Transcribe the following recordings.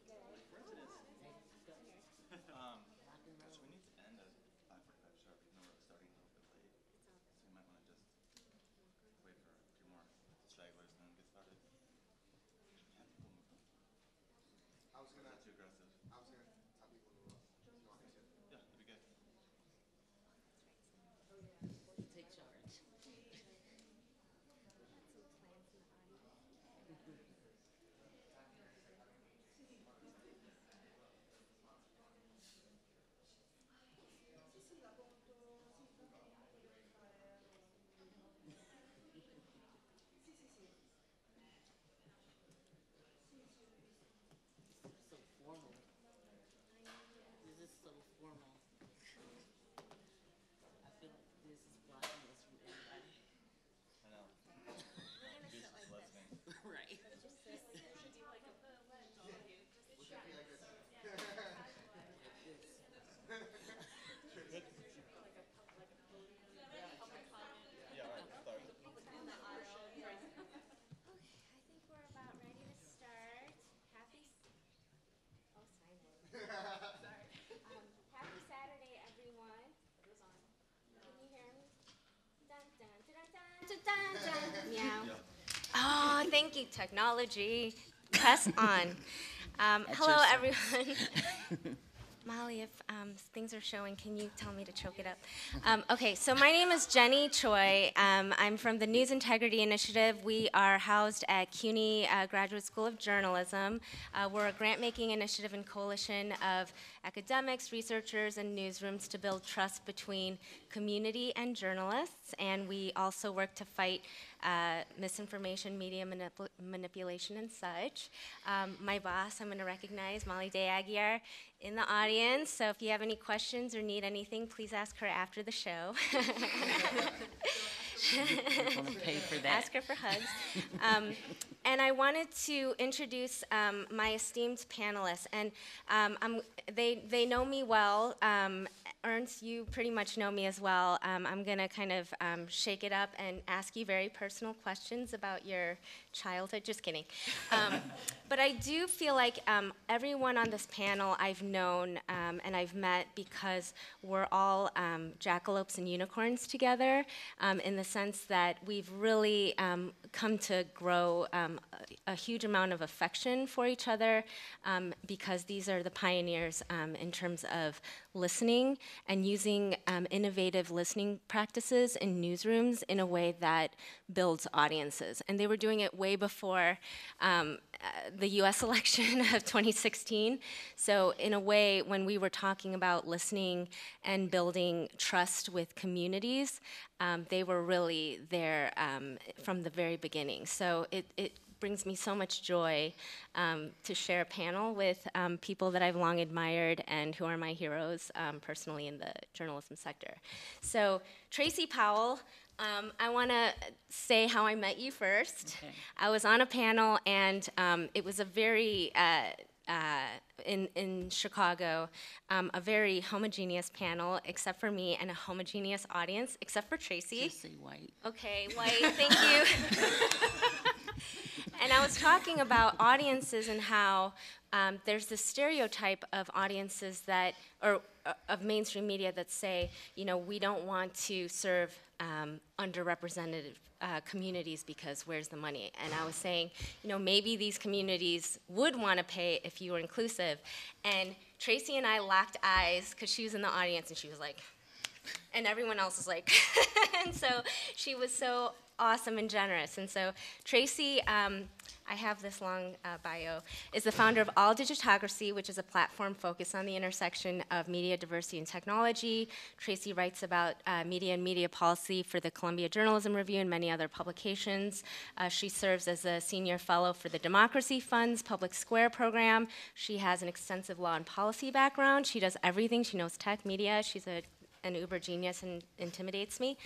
So we need to end at 5:45 sharp, even though we're starting a little bit late. So we might want to just wait for a few more stragglers and then get started. Have people move up. I was Or is gonna, that too aggressive? I was gonna tell people to move up. If you want me to. Yeah, that'd be good. Take charge. So formal. This is so formal. I feel like this is blocking us from everybody. I know. You're just listening. Right. We should be like this. Like this. Good? Yeah, all right, start. I think we're about ready to start. Happy Saturday, everyone. Can you hear me? Dun, dun, dun, dun, dun, dun, dun. Meow. Yeah. Oh, thank you, technology. Press on. Hello, yourself. everyone. Molly, if things are showing, can you tell me to choke it up? Okay, so my name is Jenny Choi. I'm from the News Integrity Initiative. We are housed at CUNY Graduate School of Journalism. We're a grant-making initiative and coalition of academics, researchers, and newsrooms to build trust between community and journalists. And we also work to fight misinformation, media manipulation, and such. My boss, I'm going to recognize Molly Day Aguiar in the audience. So if you have any questions or need anything, please ask her after the show. I'm gonna pay for that. Ask her for hugs. And I wanted to introduce my esteemed panelists. And they know me well. Ernst, you pretty much know me as well. I'm going to kind of shake it up and ask you very personal questions about your childhood. Just kidding. But I do feel like everyone on this panel I've known and I've met because we're all jackalopes and unicorns together in the sense that we've really come to grow a huge amount of affection for each other because these are the pioneers in terms of listening and using innovative listening practices in newsrooms in a way that builds audiences. And they were doing it way before the US election of 2016. So in a way, when we were talking about listening and building trust with communities, they were really there from the very beginning. So it brings me so much joy to share a panel with people that I've long admired and who are my heroes personally in the journalism sector. So Tracie Powell, I want to say how I met you first. Okay. I was on a panel, and it was a very, in Chicago, a very homogeneous panel, except for me, and a homogeneous audience, except for Tracie. Just say white. Okay, white, thank you. And I was talking about audiences and how there's this stereotype of audiences that, or of mainstream media that say, you know, we don't want to serve underrepresented communities because where's the money? And I was saying, you know, maybe these communities would want to pay if you were inclusive. And Tracie and I locked eyes because she was in the audience and she was like, and everyone else was like, and so she was so awesome and generous. And so Tracie, I have this long bio, is the founder of All Digitocracy, which is a platform focused on the intersection of media diversity and technology. Tracie writes about media and media policy for the Columbia Journalism Review and many other publications. She serves as a senior fellow for the Democracy Fund's Public Square program. She has an extensive law and policy background. She does everything. She knows tech, media. She's an uber genius and intimidates me.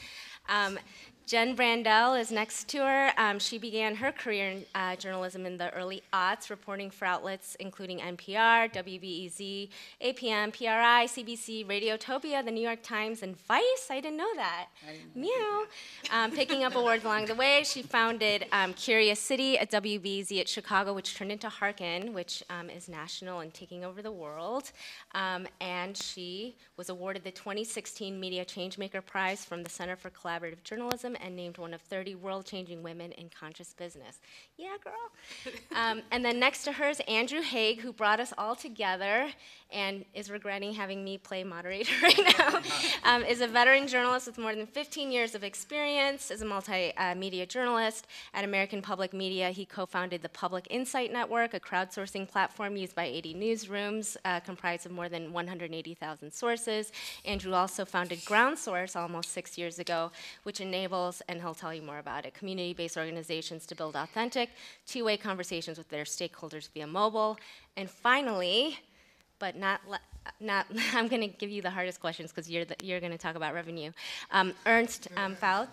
Jen Brandel is next to her. She began her career in journalism in the early aughts, reporting for outlets including NPR, WBEZ, APM, PRI, CBC, Radiotopia, the New York Times, and Vice. I didn't know that. Meow. Picking up awards along the way. She founded Curious City at WBEZ at Chicago, which turned into Hearken, which is national and taking over the world. And she was awarded the 2016 Media Changemaker Prize from the Center for Collaborative Journalism and named one of 30 world-changing women in conscious business. Yeah, girl. And then next to her is Andrew Haeg, who brought us all together and is regretting having me play moderator right now, is a veteran journalist with more than 15 years of experience as a multimedia journalist. At American Public Media, he co-founded the Public Insight Network, a crowdsourcing platform used by 80 newsrooms, comprised of more than 180,000 sources. Andrew also founded GroundSource almost 6 years ago, which enables, and he'll tell you more about it, community-based organizations to build authentic, two-way conversations with their stakeholders via mobile. And finally, but not I'm going to give you the hardest questions because you're going to talk about revenue. Ernst-Jan Pfauth,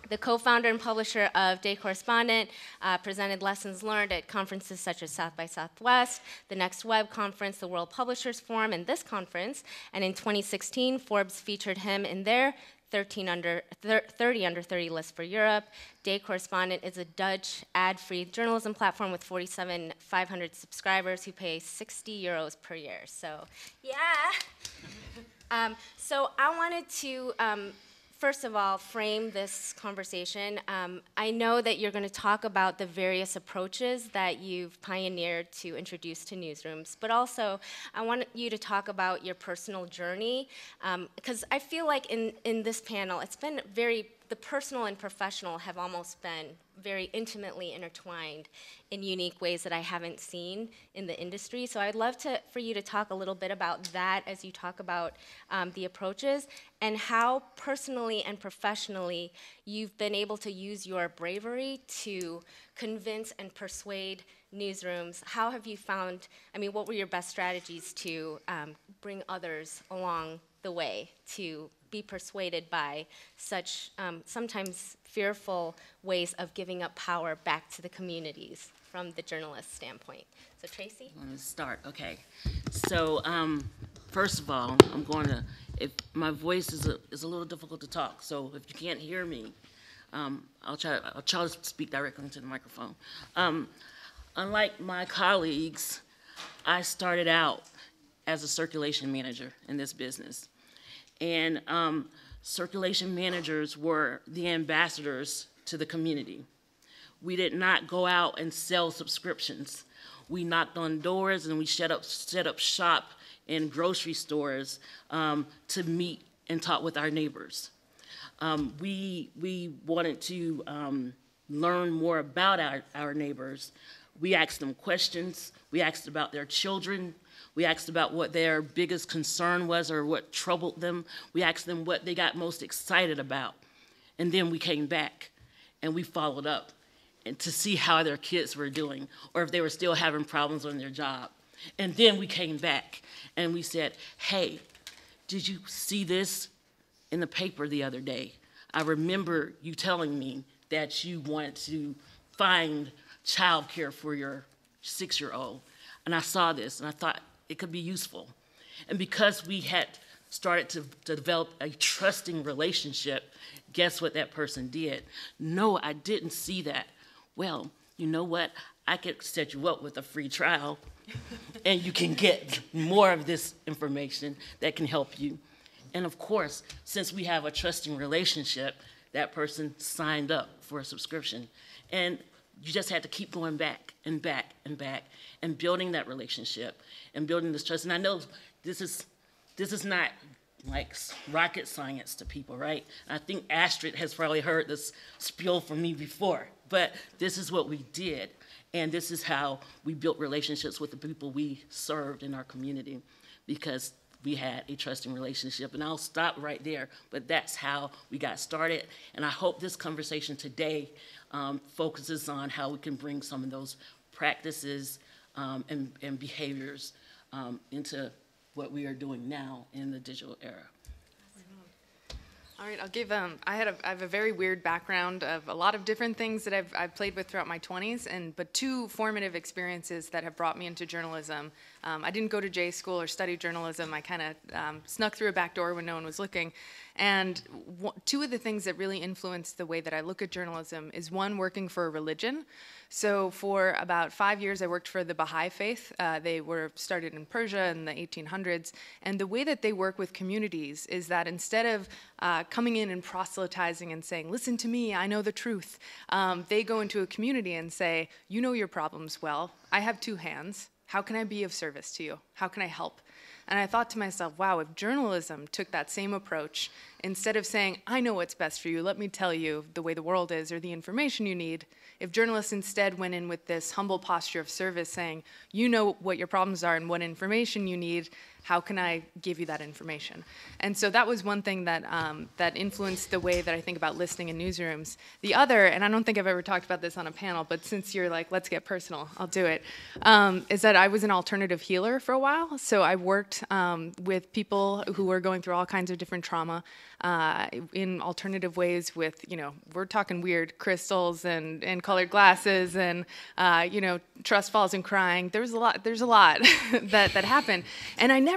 the co-founder and publisher of Day Correspondent, presented lessons learned at conferences such as South by Southwest, the Next Web Conference, the World Publishers Forum, and this conference. And in 2016, Forbes featured him in their 30 under 30 list for Europe. Day Correspondent is a Dutch ad-free journalism platform with 47,500 subscribers who pay 60 euros per year. So, yeah. So I wanted to, first of all, frame this conversation. I know that you're going to talk about the various approaches that you've pioneered to introduce to newsrooms, but also I want you to talk about your personal journey, because I feel like in this panel, it's been the personal and professional have almost been very intimately intertwined in unique ways that I haven't seen in the industry. So I'd love for you to talk a little bit about that as you talk about the approaches and how personally and professionally you've been able to use your bravery to convince and persuade newsrooms. How have you found, what were your best strategies to bring others along the way to be persuaded by such sometimes fearful ways of giving up power back to the communities from the journalist standpoint? So Tracie? I'm going to start, okay. So first of all, I'm going to, if my voice is a little difficult to talk, so if you can't hear me, I'll try to speak directly into the microphone. Unlike my colleagues, I started out as a circulation manager in this business. And circulation managers were the ambassadors to the community. We did not go out and sell subscriptions. We knocked on doors and we set up shop in grocery stores to meet and talk with our neighbors. We wanted to learn more about our neighbors. We asked them questions. We asked about their children. We asked about what their biggest concern was or what troubled them. We asked them what they got most excited about. And then we came back and we followed up and to see how their kids were doing or if they were still having problems on their job. And then we came back and we said, hey, did you see this in the paper the other day? I remember you telling me that you wanted to find childcare for your 6-year-old. And I saw this and I thought, it could be useful. And because we had started to develop a trusting relationship, guess what that person did? No, I didn't see that. Well, you know what? I could set you up with a free trial and you can get more of this information that can help you. And of course, since we have a trusting relationship, that person signed up for a subscription. And you just had to keep going back and back and back and building that relationship and building this trust. And I know this is not like rocket science to people, right? I think Astrid has probably heard this spiel from me before, but this is what we did. And this is how we built relationships with the people we served in our community because we had a trusting relationship. And I'll stop right there, but that's how we got started. And I hope this conversation today focuses on how we can bring some of those practices and behaviors into what we are doing now in the digital era. All right, I'll give, I have a very weird background of a lot of different things that I've played with throughout my 20s, but two formative experiences that have brought me into journalism. I didn't go to J school or study journalism. I kind of snuck through a back door when no one was looking. And two of the things that really influenced the way that I look at journalism is one, working for a religion. So for about 5 years, I worked for the Baha'i faith. They were started in Persia in the 1800s. And the way that they work with communities is that instead of coming in and proselytizing and saying, listen to me, I know the truth, they go into a community and say, you know your problems well. I have two hands. How can I be of service to you? How can I help? And I thought to myself, wow, if journalism took that same approach, instead of saying, I know what's best for you, let me tell you the way the world is or the information you need, if journalists instead went in with this humble posture of service saying, you know what your problems are and what information you need, how can I give you that information? And so that was one thing that, that influenced the way that I think about listening in newsrooms. The other, and I don't think I've ever talked about this on a panel, but since you're like, let's get personal, I'll do it, is that I was an alternative healer for a while. So I worked with people who were going through all kinds of different trauma in alternative ways with, you know, we're talking weird crystals and colored glasses and, you know, trust falls and crying. There's a lot that happened. And I never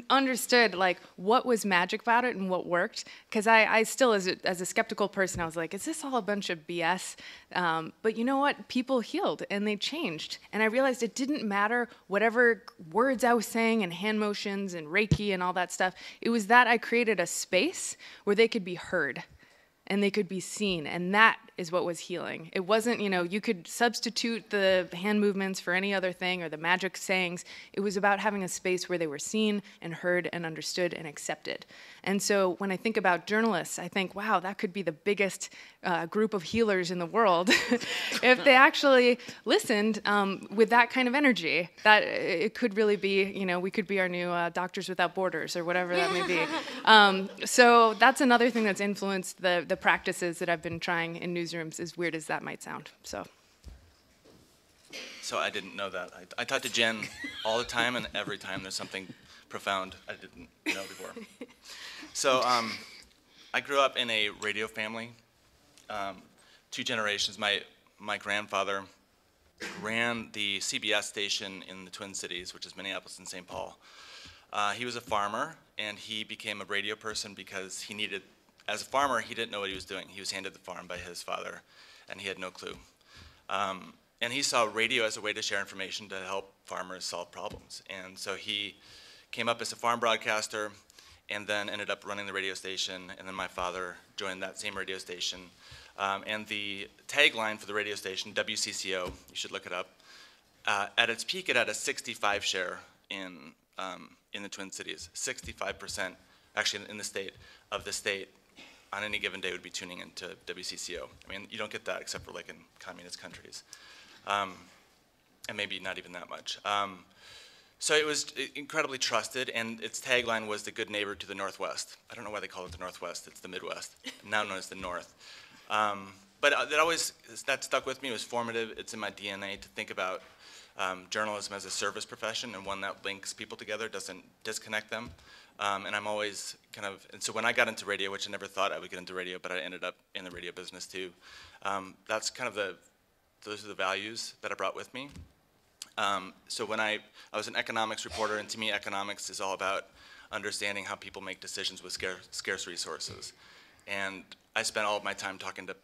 understood like what was magic about it and what worked, because I still, as a skeptical person, I was like, is this all a bunch of BS? But you know what? People healed and they changed. And I realized it didn't matter whatever words I was saying and hand motions and Reiki and all that stuff. It was that I created a space where they could be heard and they could be seen, and that is what was healing. It wasn't, you know, you could substitute the hand movements for any other thing or the magic sayings. It was about having a space where they were seen and heard and understood and accepted. And so when I think about journalists, I think, wow, that could be the biggest group of healers in the world if they actually listened with that kind of energy. That it could really be, you know, we could be our new Doctors Without Borders or whatever that may be. So that's another thing that's influenced the practices that I've been trying in newsrooms, as weird as that might sound. So I didn't know that. I talk to Jen all the time, and every time there's something profound I didn't know before. So I grew up in a radio family, 2 generations. My grandfather ran the CBS station in the Twin Cities, which is Minneapolis and St. Paul. He was a farmer, and he became a radio person because he needed, as a farmer, he didn't know what he was doing. He was handed the farm by his father, and he had no clue. And he saw radio as a way to share information to help farmers solve problems. And so he came up as a farm broadcaster and then ended up running the radio station, and then my father joined that same radio station. And the tagline for the radio station, WCCO, you should look it up, at its peak it had a 65 share in the Twin Cities. 65%, actually in the state, of the state on any given day would be tuning into WCCO. I mean, you don't get that except for like in communist countries. And maybe not even that much. So it was incredibly trusted, and its tagline was the good neighbor to the Northwest. I don't know why they call it the Northwest, it's the Midwest, now known as the North. But that stuck with me. It was formative. It's in my DNA to think about journalism as a service profession and one that links people together, doesn't disconnect them. And I'm always and so when I got into radio, which I never thought I would get into radio, but I ended up in the radio business too, that's those are the values that I brought with me. So when I was an economics reporter, and to me economics is all about understanding how people make decisions with scarce resources. And I spent all of my time talking to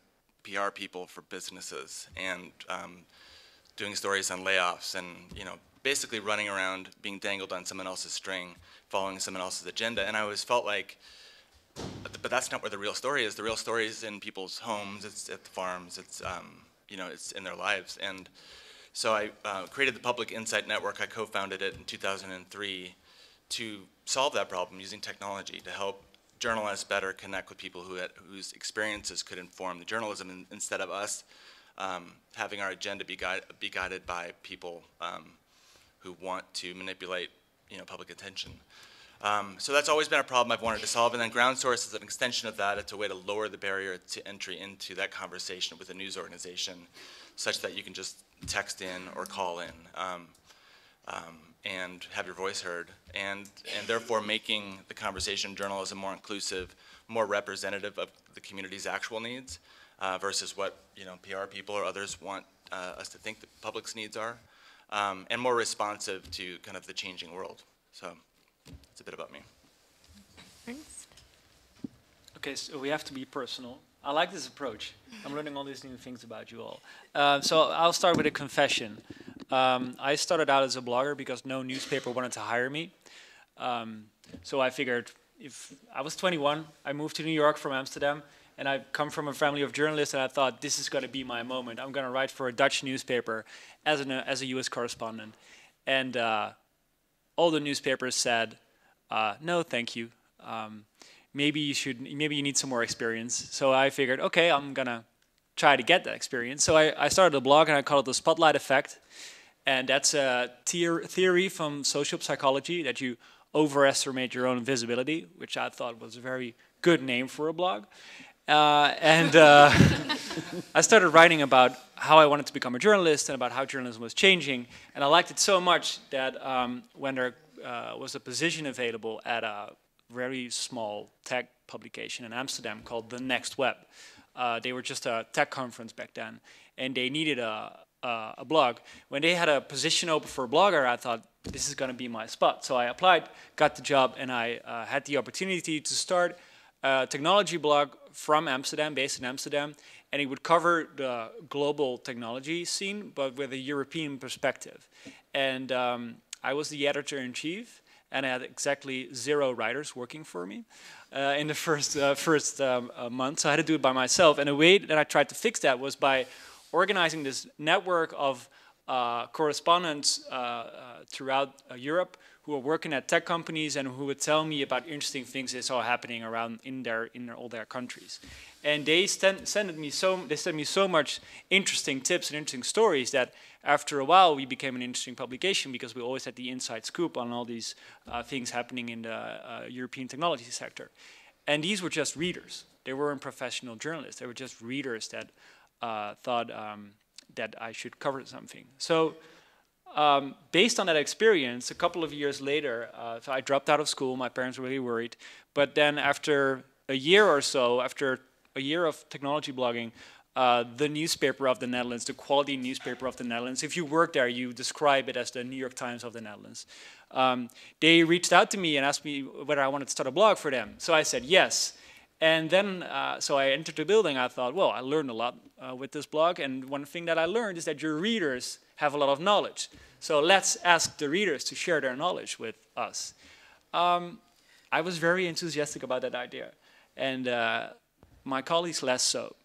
PR people for businesses and doing stories on layoffs and, you know, basically running around being dangled on someone else's string, following someone else's agenda. And I always felt like, but that's not where the real story is. The real story is in people's homes, it's at the farms, it's, you know, it's in their lives. And so I created the Public Insight Network. I co-founded it in 2003 to solve that problem using technology to help journalists better connect with people whose experiences could inform the journalism, instead of us having our agenda be guided by people who want to manipulate, you know, public attention. So that's always been a problem I've wanted to solve, and then GroundSource is an extension of that. It's a way to lower the barrier to entry into that conversation with a news organization, such that you can just text in or call in. and have your voice heard, and therefore making the conversation journalism more inclusive, more representative of the community's actual needs, versus what PR people or others want us to think the public's needs are, and more responsive to kind of the changing world. So it's a bit about me. Ernst? Okay, so we have to be personal. I like this approach. I'm learning all these new things about you all. So I'll start with a confession. I started out as a blogger because no newspaper wanted to hire me. So I figured if I was 21, I moved to New York from Amsterdam, and I come from a family of journalists, and I thought this is going to be my moment. I'm going to write for a Dutch newspaper as a U.S. correspondent. And all the newspapers said, no, thank you. Maybe you need some more experience. So I figured, okay, I'm gonna try to get that experience. So I started a blog and I called it the Spotlight Effect. And that's a theory from social psychology that you overestimate your own visibility, which I thought was a very good name for a blog. I started writing about how I wanted to become a journalist and about how journalism was changing. And I liked it so much that when there was a position available at a very small tech publication in Amsterdam called The Next Web. They were just a tech conference back then, and they needed a blog. When they had a position open for a blogger, I thought, this is going to be my spot. So I applied, got the job, and I had the opportunity to start a technology blog from Amsterdam, based in Amsterdam, and it would cover the global technology scene, but with a European perspective. And I was the editor-in-chief, and I had exactly 0 writers working for me in the first month. So I had to do it by myself. And the way that I tried to fix that was by organizing this network of correspondents throughout Europe who were working at tech companies and who would tell me about interesting things they saw happening around in all their countries. And they sent me so much interesting tips and interesting stories that after a while we became an interesting publication because we always had the inside scoop on all these things happening in the European technology sector. And these were just readers. They weren't professional journalists. They were just readers that thought that I should cover something. So based on that experience, a couple of years later, so I dropped out of school. My parents were really worried. But then after a year or so, after a year of technology blogging, the newspaper of the Netherlands, the quality newspaper of the Netherlands, if you work there, you describe it as the New York Times of the Netherlands. They reached out to me and asked me whether I wanted to start a blog for them. So I said yes. And then, so I entered the building. I thought, well, I learned a lot with this blog. And one thing that I learned is that your readers have a lot of knowledge. So let's ask the readers to share their knowledge with us. I was very enthusiastic about that idea. And my colleagues less so.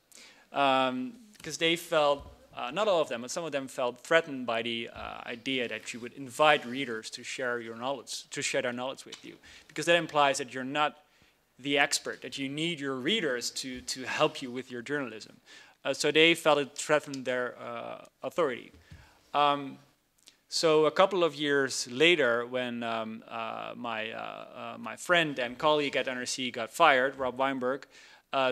Because they felt, not all of them, but some of them felt threatened by the idea that you would invite readers to share your knowledge, to share their knowledge with you. Because that implies that you're not the expert, that you need your readers to help you with your journalism. So they felt it threatened their authority. So a couple of years later, when my friend and colleague at NRC got fired, Rob Weinberg,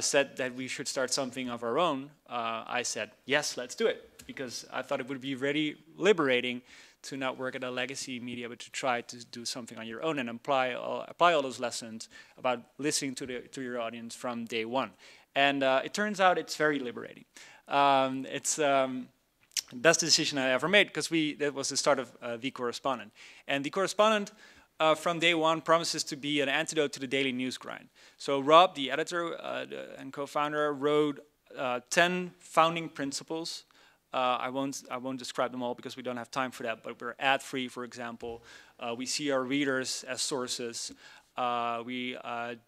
said that we should start something of our own, I said, yes, let's do it. Because I thought it would be very liberating to not work at a legacy media, but to try to do something on your own and apply all those lessons about listening to your audience from day one. And it turns out it's very liberating. It's the best decision I ever made because that was the start of The Correspondent. And The Correspondent from day one promises to be an antidote to the daily news grind. So Rob, the editor and co-founder, wrote 10 founding principles. I won't describe them all because we don't have time for that, but we're ad-free, for example. We see our readers as sources. We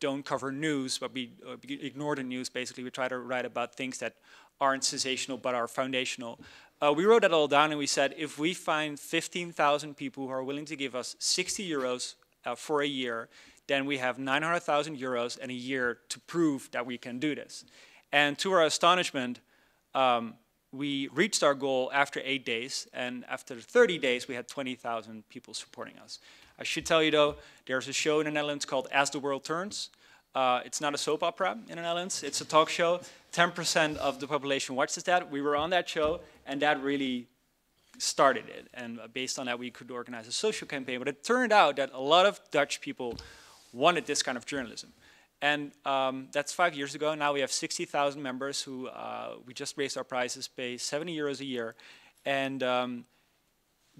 don't cover news, but we ignore the news, basically. We try to write about things that aren't sensational but are foundational. We wrote that all down and we said, if we find 15,000 people who are willing to give us 60 euros for a year, then we have 900,000 euros in a year to prove that we can do this. And to our astonishment, we reached our goal after 8 days, and after 30 days, we had 20,000 people supporting us. I should tell you, though, there's a show in the Netherlands called As the World Turns. It's not a soap opera in the Netherlands. It's a talk show. 10% of the population watches that. We were on that show, and that really started it. And based on that, we could organize a social campaign. But it turned out that a lot of Dutch people wanted this kind of journalism. And that's 5 years ago. Now we have 60,000 members who we just raised our prices, pay 70 euros a year. And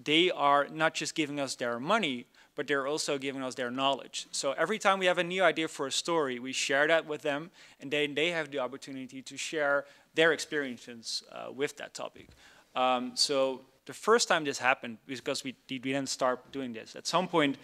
they are not just giving us their money, but they're also giving us their knowledge. So every time we have a new idea for a story, we share that with them, and then they have the opportunity to share their experiences with that topic. So the first time this happened, because we didn't start doing this. At some point,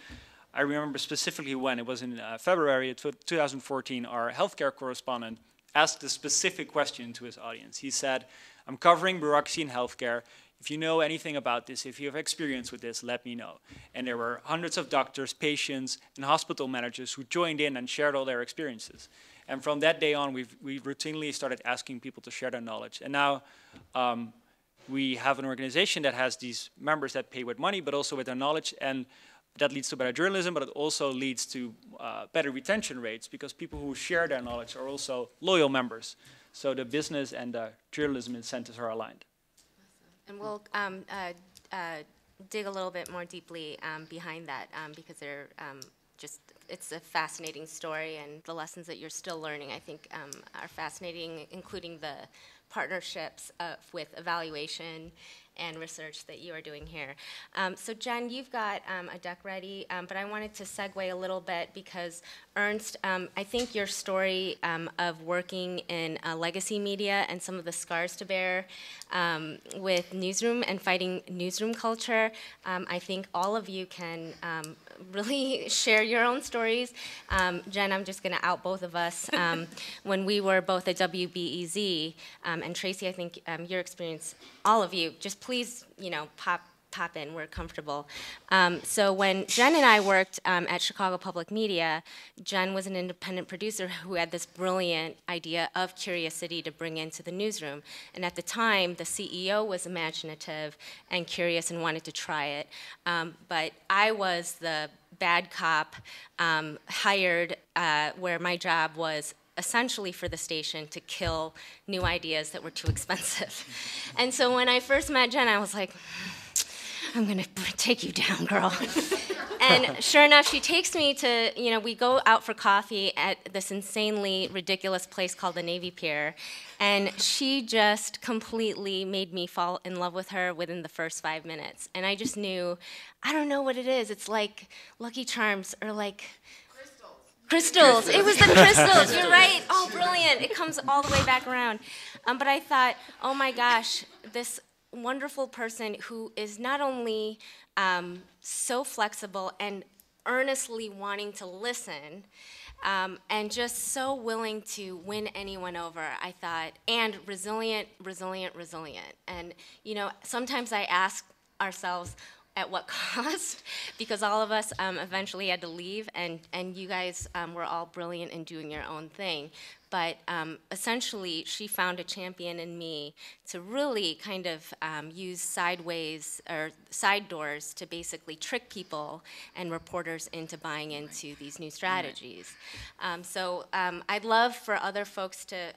I remember specifically when, it was in February of 2014, our healthcare correspondent asked a specific question to his audience. He said, I'm covering bureaucracy in healthcare. If you know anything about this, if you have experience with this, let me know. And there were hundreds of doctors, patients, and hospital managers who joined in and shared all their experiences. And from that day on, we routinely started asking people to share their knowledge. And now we have an organization that has these members that pay with money, but also with their knowledge. And that leads to better journalism, but it also leads to better retention rates, because people who share their knowledge are also loyal members. So the business and the journalism incentives are aligned. And we'll dig a little bit more deeply behind that because they're it's a fascinating story, and the lessons that you're still learning, I think, are fascinating, including the partnerships with evaluation and research that you are doing here. So Jen, you've got a deck ready, but I wanted to segue a little bit because Ernst, I think your story of working in legacy media and some of the scars to bear with newsroom and fighting newsroom culture, I think all of you can really share your own stories. Jen, I'm just gonna out both of us. When we were both at WBEZ, and Tracie, I think your experience, all of you, just please, you know, pop in, we're comfortable. So when Jen and I worked at Chicago Public Media, Jen was an independent producer who had this brilliant idea of curiosity to bring into the newsroom. And at the time, the CEO was imaginative and curious and wanted to try it. But I was the bad cop hired where my job was essentially for the station to kill new ideas that were too expensive. And so when I first met Jen, I was like, I'm gonna take you down, girl. And sure enough, she takes me to, you know, we go out for coffee at this insanely ridiculous place called the Navy Pier, and she just completely made me fall in love with her within the first 5 minutes. And I just knew, I don't know what it is, it's like Lucky Charms or like, crystals. It was the crystals. You're right. Oh, brilliant. It comes all the way back around. But I thought, oh my gosh, this wonderful person who is not only so flexible and earnestly wanting to listen and just so willing to win anyone over, I thought, and resilient. And, you know, sometimes I ask ourselves, at what cost? Because all of us eventually had to leave, and you guys were all brilliant in doing your own thing. But essentially, she found a champion in me to really kind of use sideways or side doors to basically trick people and reporters into buying into these new strategies. So I'd love for other folks to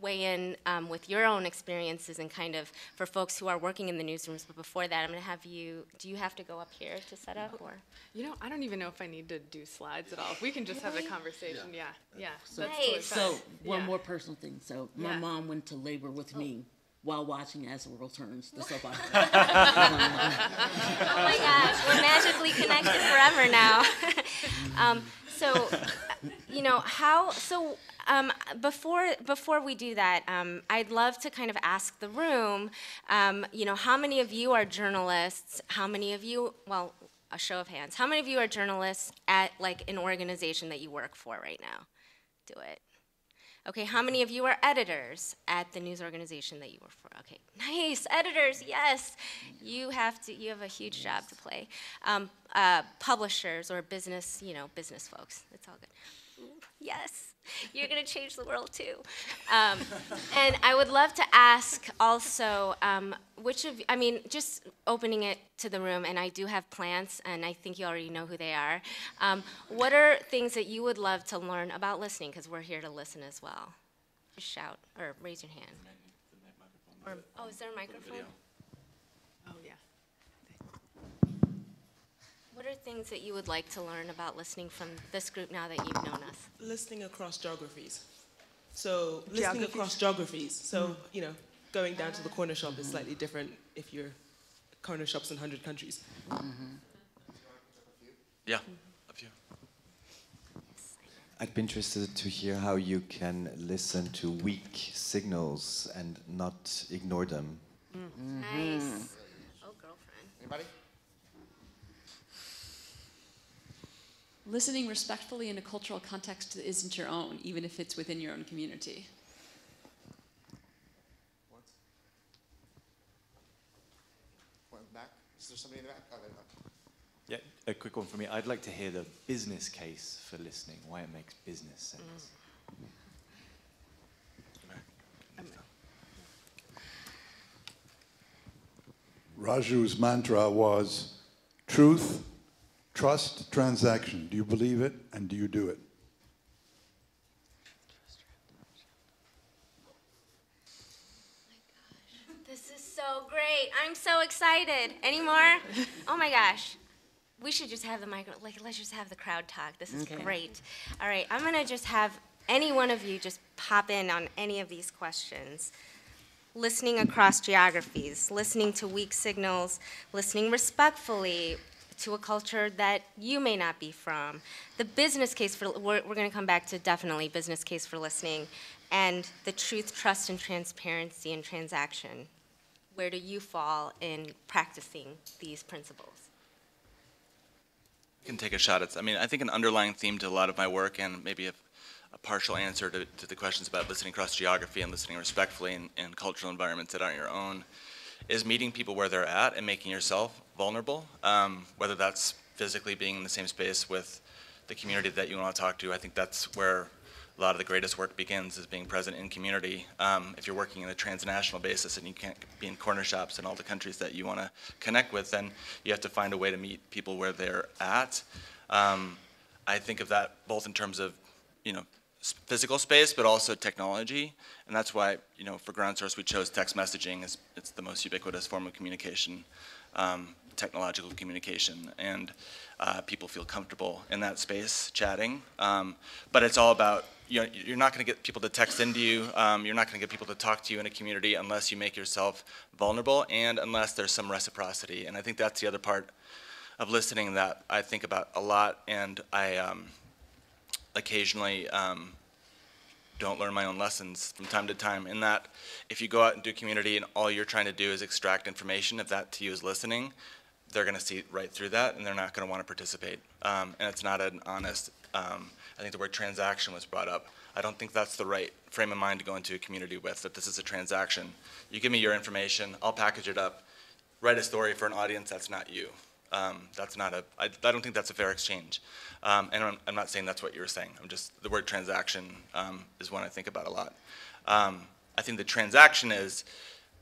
weigh in with your own experiences and kind of for folks who are working in the newsrooms. But before that, I'm going to have you, do you have to go up here to set up? Or? You know, I don't even know if I need to do slides at all. If we can just have a conversation, yeah. So, That's totally so fine. one Yeah. more personal thing. So my Yeah. mom went to labor with me while watching As the World Turns, the soap opera. Oh my gosh, we're magically connected forever now. So, you know, before we do that, I'd love to kind of ask the room, you know, how many of you are journalists? How many of you, well, a show of hands, how many of you are journalists at like an organization that you work for right now? Do it. Okay, how many of you are editors at the news organization that you work for? Okay, nice, editors, yes. You have a huge job to play. Publishers or business, you know, business folks, it's all good. Ooh, yes, you're gonna change the world too. And I would love to ask also, which of, I mean, just opening it to the room, and I do have plants, and I think you already know who they are. What are things that you would love to learn about listening? Because we're here to listen as well. Just shout or raise your hand. Or, oh, is there a microphone? Oh, yeah. What are things that you would like to learn about listening from this group now that you've known us? Listening across geographies. So listening across geographies. So, you know, going down to the corner shop is slightly different if you're corner shops in 100 countries. Yeah, a few. I'd be interested to hear how you can listen to weak signals and not ignore them. Nice. Oh, girlfriend. Anybody? Listening respectfully in a cultural context that isn't your own, even if it's within your own community. What? Point back. Is there somebody in the back? Oh, there you go. Yeah, a quick one for me. I'd like to hear the business case for listening, why it makes business sense. Raju's mantra was truth, trust, transaction. Do you believe it and do you do it? This is so great. I'm so excited. Any more? Oh my gosh. We should just have the let's just have the crowd talk. This is great. All right, I'm gonna just have any one of you just pop in on any of these questions. Listening across geographies, listening to weak signals, listening respectfully to a culture that you may not be from. The business case for, we're gonna come back to definitely business case for listening, and the truth, trust, and transparency and transaction. Where do you fall in practicing these principles? I can take a shot at, I think an underlying theme to a lot of my work, and maybe a partial answer to the questions about listening across geography and listening respectfully in cultural environments that aren't your own, is meeting people where they're at and making yourself vulnerable, whether that's physically being in the same space with the community that you want to talk to. I think that's where a lot of the greatest work begins, is being present in community. If you're working on a transnational basis and you can't be in corner shops in all the countries that you want to connect with, then you have to find a way to meet people where they're at. I think of that both in terms of, physical space, but also technology, and that's why, for GroundSource we chose text messaging. It's the most ubiquitous form of communication, technological communication, and people feel comfortable in that space chatting. But it's all about, you're not going to get people to text into you. You're not going to get people to talk to you in a community unless you make yourself vulnerable and unless there's some reciprocity. And I think that's the other part of listening that I think about a lot, and I occasionally don't learn my own lessons from time to time, in that if you go out and do community and all you're trying to do is extract information, if that to you is listening, they're going to see right through that and they're not going to want to participate. And it's not an honest, I think the word transaction was brought up. I don't think that's the right frame of mind to go into a community with, that this is a transaction. You give me your information, I'll package it up, write a story for an audience that's not you. That's not I don't think that's a fair exchange. And I'm not saying that's what you were saying. The word transaction is one I think about a lot. I think the transaction is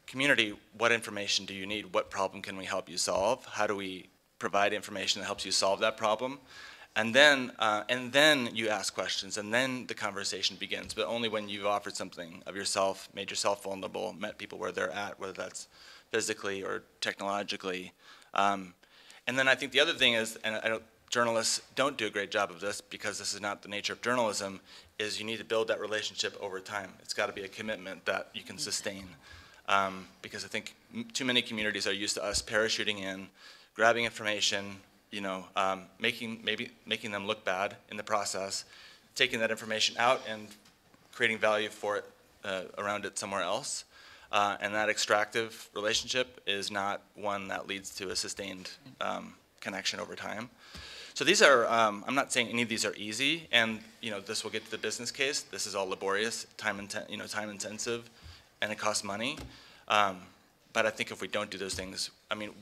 community. What information do you need? What problem can we help you solve? How do we provide information that helps you solve that problem? And then you ask questions, and then the conversation begins, but only when you've offered something of yourself, made yourself vulnerable, met people where they're at, whether that's physically or technologically. And then I think the other thing is, and journalists don't do a great job of this because this is not the nature of journalism, is you need to build that relationship over time. It's got to be a commitment that you can sustain. Because I think too many communities are used to us parachuting in, grabbing information, making them look bad in the process, taking that information out and creating value for it around it somewhere else. And that extractive relationship is not one that leads to a sustained connection over time. So these are, I'm not saying any of these are easy, and this will get to the business case. This is all laborious, time intensive, and it costs money. But I think if we don't do those things,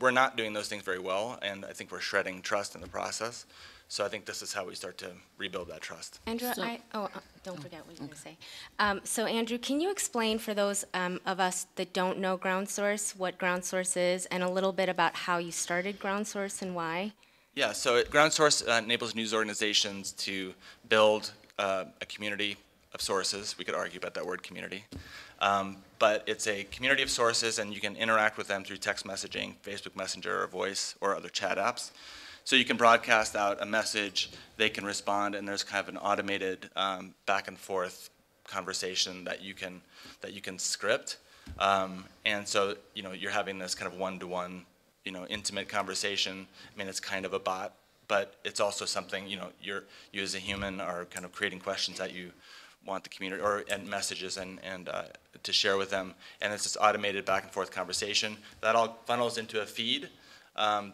we're not doing those things very well, and I think we're shredding trust in the process. So I think this is how we start to rebuild that trust. Andrew, don't forget what you were going to say. So Andrew, can you explain for those of us that don't know GroundSource what GroundSource is, and a little bit about how you started GroundSource and why? Yeah, so GroundSource enables news organizations to build a community of sources. We could argue about that word community. But it's a community of sources, and you can interact with them through text messaging, Facebook Messenger, or voice, or other chat apps. So you can broadcast out a message, they can respond, and there's kind of an automated back and forth conversation that you can script. And so, you know, you're having this kind of one-to-one, you know, intimate conversation. I mean, it's kind of a bot, but it's also something, you know, you as a human are kind of creating questions that you want the community, and messages and to share with them. And it's this automated back and forth conversation. That all funnels into a feed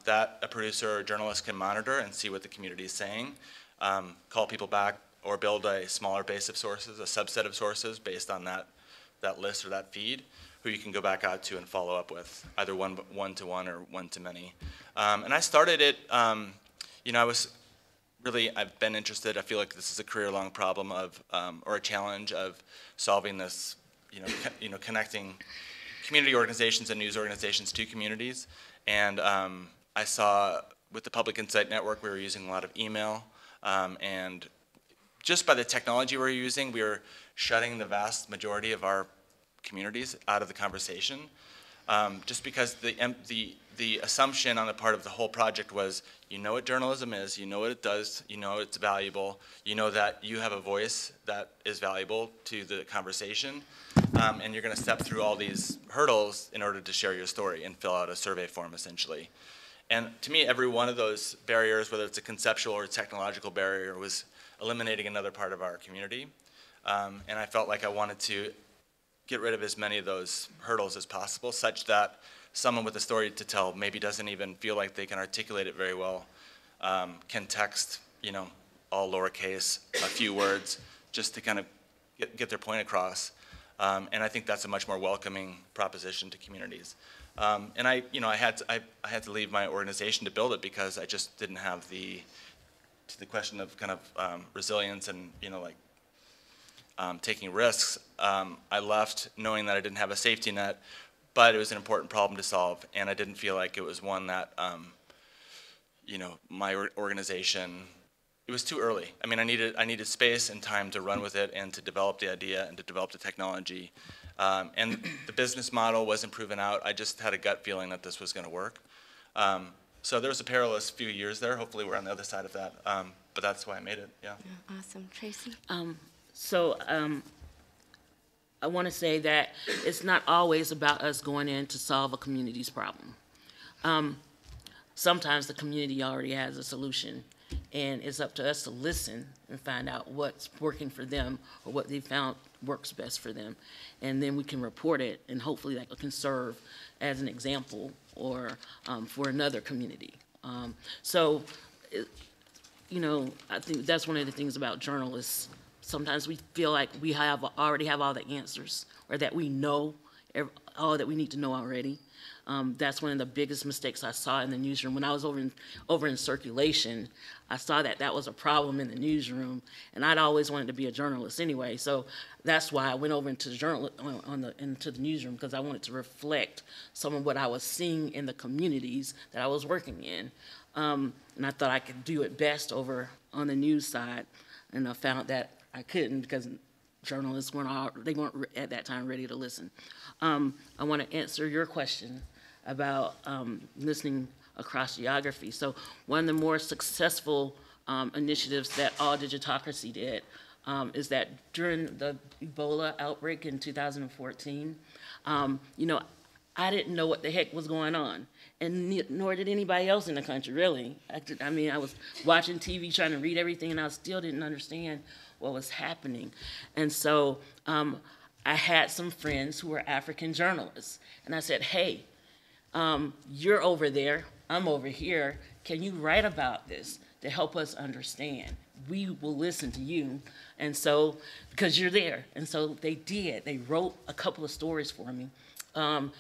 that a producer or journalist can monitor and see what the community is saying, call people back, or build a smaller base of sources, a subset of sources based on that list or that feed, who you can go back out to and follow up with, either one-to-one or one-to-many. And I started it, you know, I've been interested. I feel like this is a career-long problem of, or a challenge of solving this, connecting community organizations and news organizations to communities. And I saw with the Public Insight Network, we were using a lot of email, and just by the technology we're using, we were shutting the vast majority of our communities out of the conversation, just because the assumption on the part of the whole project was, you know what journalism is, you know what it does, you know it's valuable, you know that you have a voice that is valuable to the conversation, and you're going to step through all these hurdles in order to share your story and fill out a survey form, essentially. And to me, every one of those barriers, whether it's a conceptual or a technological barrier, was eliminating another part of our community. And I felt like I wanted to get rid of as many of those hurdles as possible, such that someone with a story to tell maybe doesn't even feel like they can articulate it very well, can text, all lowercase, a few words, just to kind of get their point across. And I think that's a much more welcoming proposition to communities. And I had to leave my organization to build it because I just didn't have to the question of kind of resilience and taking risks. I left knowing that I didn't have a safety net, but it was an important problem to solve, and I didn't feel like it was one that my organization. It was too early. I mean, I needed space and time to run with it and to develop the idea and to develop the technology. And the business model wasn't proven out. I just had a gut feeling that this was going to work. So there was a perilous few years there. Hopefully we're on the other side of that. But that's why I made it, yeah. Awesome. Tracie? I want to say that it's not always about us going in to solve a community's problem. Sometimes the community already has a solution, and it's up to us to listen and find out what's working for them or what they found works best for them. And then we can report it, and hopefully that can serve as an example or for another community. I think that's one of the things about journalists. Sometimes we feel like we already have all the answers, or that we know all that we need to know already. That's one of the biggest mistakes I saw in the newsroom. When I was over in circulation, I saw that was a problem in the newsroom, and I'd always wanted to be a journalist anyway. So that's why I went over into the newsroom, because I wanted to reflect some of what I was seeing in the communities that I was working in, and I thought I could do it best over on the news side, and I found that I couldn't because journalists weren't at that time ready to listen. I want to answer your question about listening across geography. So one of the more successful initiatives that All Digitocracy did is that during the Ebola outbreak in 2014, I didn't know what the heck was going on, and nor did anybody else in the country, really. I was watching TV, trying to read everything, and I still didn't understand what was happening. And so I had some friends who were African journalists, and I said, hey, you're over there, I'm over here, can you write about this to help us understand? We will listen to you, and so, because you're there. And so they did. They wrote a couple of stories for me. And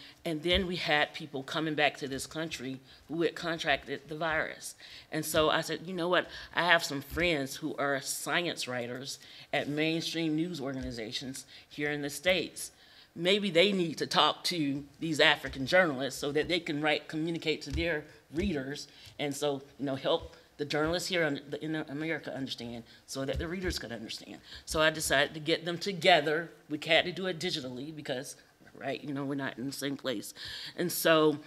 then we had people coming back to this country who had contracted the virus. And so I said, you know what, I have some friends who are science writers at mainstream news organizations here in the States. Maybe they need to talk to these African journalists so that they can communicate to their readers, and so, help the journalists here in America understand so that the readers could understand. So I decided to get them together. We had to do it digitally because we're not in the same place. And so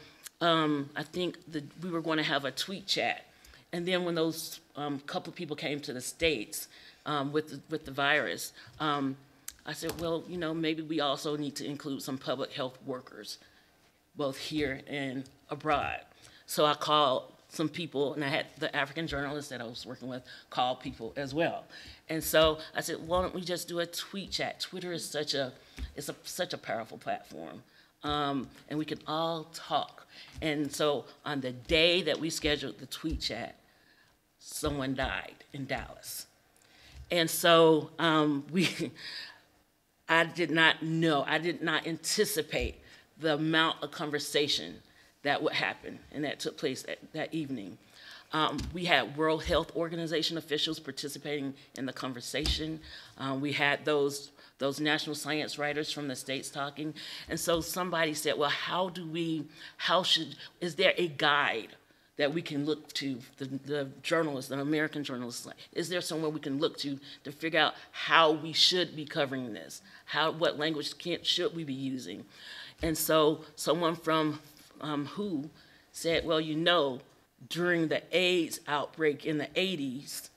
I think we were going to have a tweet chat. And then when those couple of people came to the States with the virus, I said, well, you know, maybe we also need to include some public health workers, both here and abroad. So I called some people, and I had the African journalists that I was working with call people as well. And so I said, why don't we just do a tweet chat? Twitter is such a powerful platform, and we can all talk. And so on the day that we scheduled the tweet chat, someone died in Dallas. And so I did not know, I did not anticipate the amount of conversation that would happen and that took place that evening. We had World Health Organization officials participating in the conversation. We had those national science writers from the States talking. And so somebody said, well, is there a guide that we can look to, the journalists, the American journalists, is there somewhere we can look to figure out how we should be covering this? What language should we be using? And so someone from WHO said, well, you know, during the AIDS outbreak in the 80s,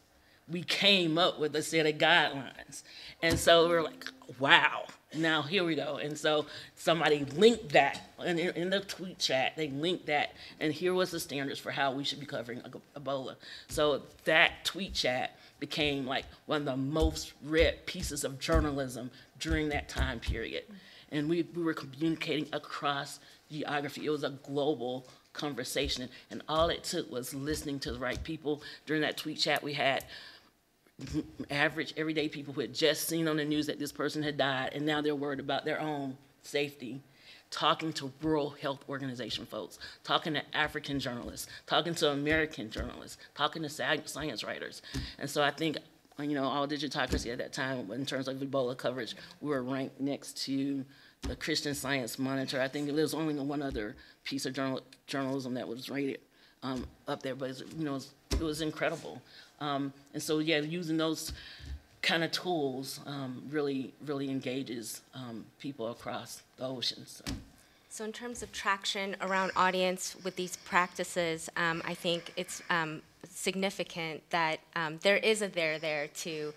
we came up with a set of guidelines. And so we're like, wow, now here we go. And so somebody linked that in the tweet chat, they linked that, and here was the standards for how we should be covering Ebola. So that tweet chat became like one of the most read pieces of journalism during that time period. And we were communicating across geography. It was a global conversation, and all it took was listening to the right people. During that tweet chat, we had average, everyday people who had just seen on the news that this person had died, and now they're worried about their own safety, talking to World Health Organization folks, talking to African journalists, talking to American journalists, talking to science writers. And so I think, you know, all digitocracy at that time, in terms of Ebola coverage, we were ranked next to the Christian Science Monitor. I think there was only one other piece of journalism that was rated up there, but you know, it was incredible. And so, yeah, using those kind of tools really engages people across the oceans. So in terms of traction around audience with these practices, I think it's significant that there is a there to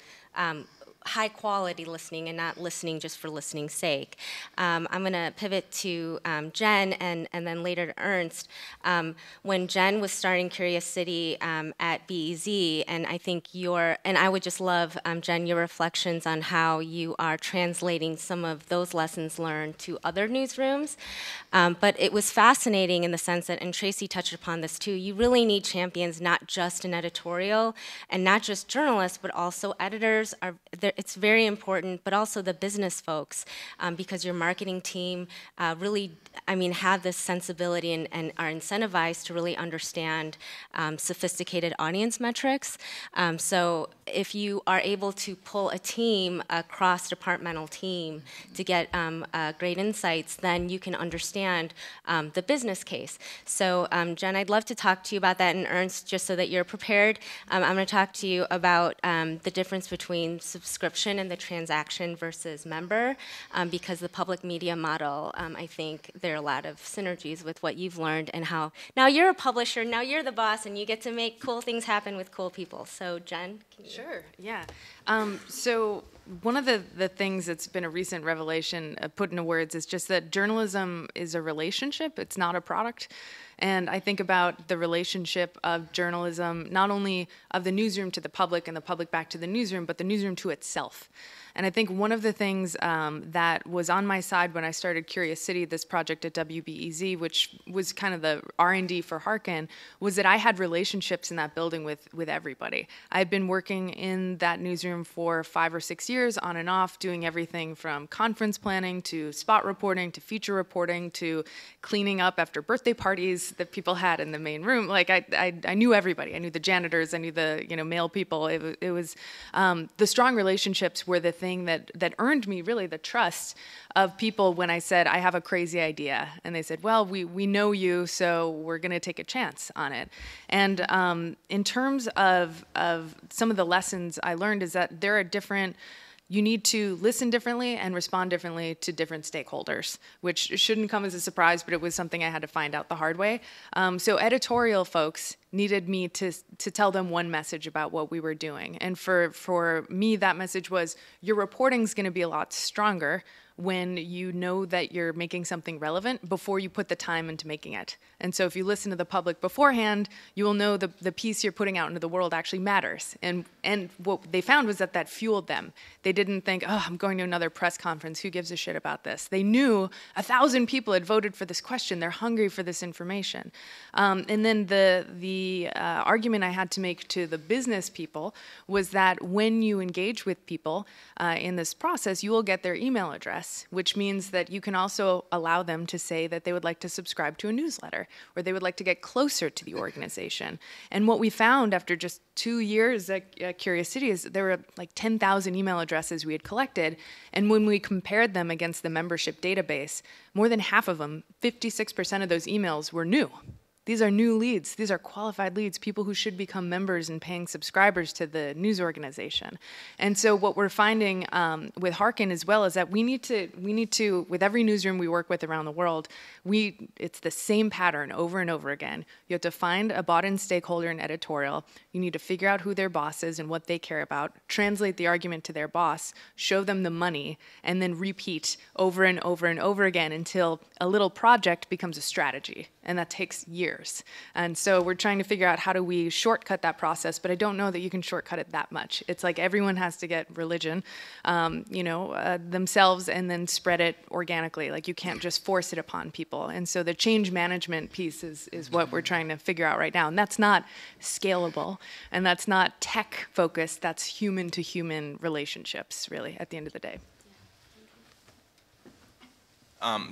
high quality listening and not listening just for listening's sake. I'm going to pivot to Jen and then later to Ernst. When Jen was starting Curious City at BEZ, and I think and I would just love, Jen, your reflections on how you are translating some of those lessons learned to other newsrooms. But it was fascinating in the sense that, and Tracie touched upon this too, you really need champions, not just in editorial and not just journalists, but also editors. It's very important, but also the business folks, because your marketing team really, have this sensibility and are incentivized to really understand sophisticated audience metrics. So if you are able to pull a team, a cross-departmental team, to get great insights, then you can understand the business case. So Jen, I'd love to talk to you about that, and Ernst, just so that you're prepared. I'm going to talk to you about the difference between subscription and the transaction versus member, because the public media model, I think there are a lot of synergies with what you've learned and how now you're a publisher, now you're the boss, and you get to make cool things happen with cool people. So Jen, can you? Sure, yeah. So one of the things that's been a recent revelation put into words is just that journalism is a relationship, it's not a product. And I think about the relationship of journalism, not only of the newsroom to the public and the public back to the newsroom, but the newsroom to itself. And I think one of the things that was on my side when I started Curious City, this project at WBEZ, which was kind of the R&D for Hearken, was that I had relationships in that building with everybody. I had been working in that newsroom for 5 or 6 years, on and off, doing everything from conference planning to spot reporting to feature reporting to cleaning up after birthday parties that people had in the main room. Like I knew everybody. I knew the janitors. I knew the male people. It was the strong relationships were the thing that earned me really the trust of people when I said, I have a crazy idea. And they said, well, we know you, so we're going to take a chance on it. And in terms of some of the lessons I learned is that there are different, you need to listen differently and respond differently to different stakeholders, which shouldn't come as a surprise, but it was something I had to find out the hard way. So editorial folks needed me to tell them one message about what we were doing. And for me, that message was, your reporting's going to be a lot stronger when you know that you're making something relevant before you put the time into making it. And so if you listen to the public beforehand, you will know the piece you're putting out into the world actually matters. And what they found was that fueled them. They didn't think, oh, I'm going to another press conference, who gives a shit about this? They knew 1,000 people had voted for this question. They're hungry for this information. And then the argument I had to make to the business people was that when you engage with people in this process, you will get their email address, which means that you can also allow them to say that they would like to subscribe to a newsletter, or they would like to get closer to the organization. And what we found after just 2 years at Curious City is there were like 10,000 email addresses we had collected, and when we compared them against the membership database, more than half of them, 56% of those emails, were new. These are new leads. These are qualified leads, people who should become members and paying subscribers to the news organization. And so what we're finding with Hearken as well is that we need to, with every newsroom we work with around the world, it's the same pattern over and over again. You have to find a bought-in stakeholder in editorial. You need to figure out who their boss is and what they care about, translate the argument to their boss, show them the money, and then repeat over and over and over again until a little project becomes a strategy. And that takes years. And so we're trying to figure out how do we shortcut that process, but I don't know that you can shortcut it that much. It's like everyone has to get religion, themselves, and then spread it organically. Like you can't just force it upon people. And so the change management piece is what we're trying to figure out right now. And that's not scalable, and that's not tech focused, that's human to human relationships, really, at the end of the day.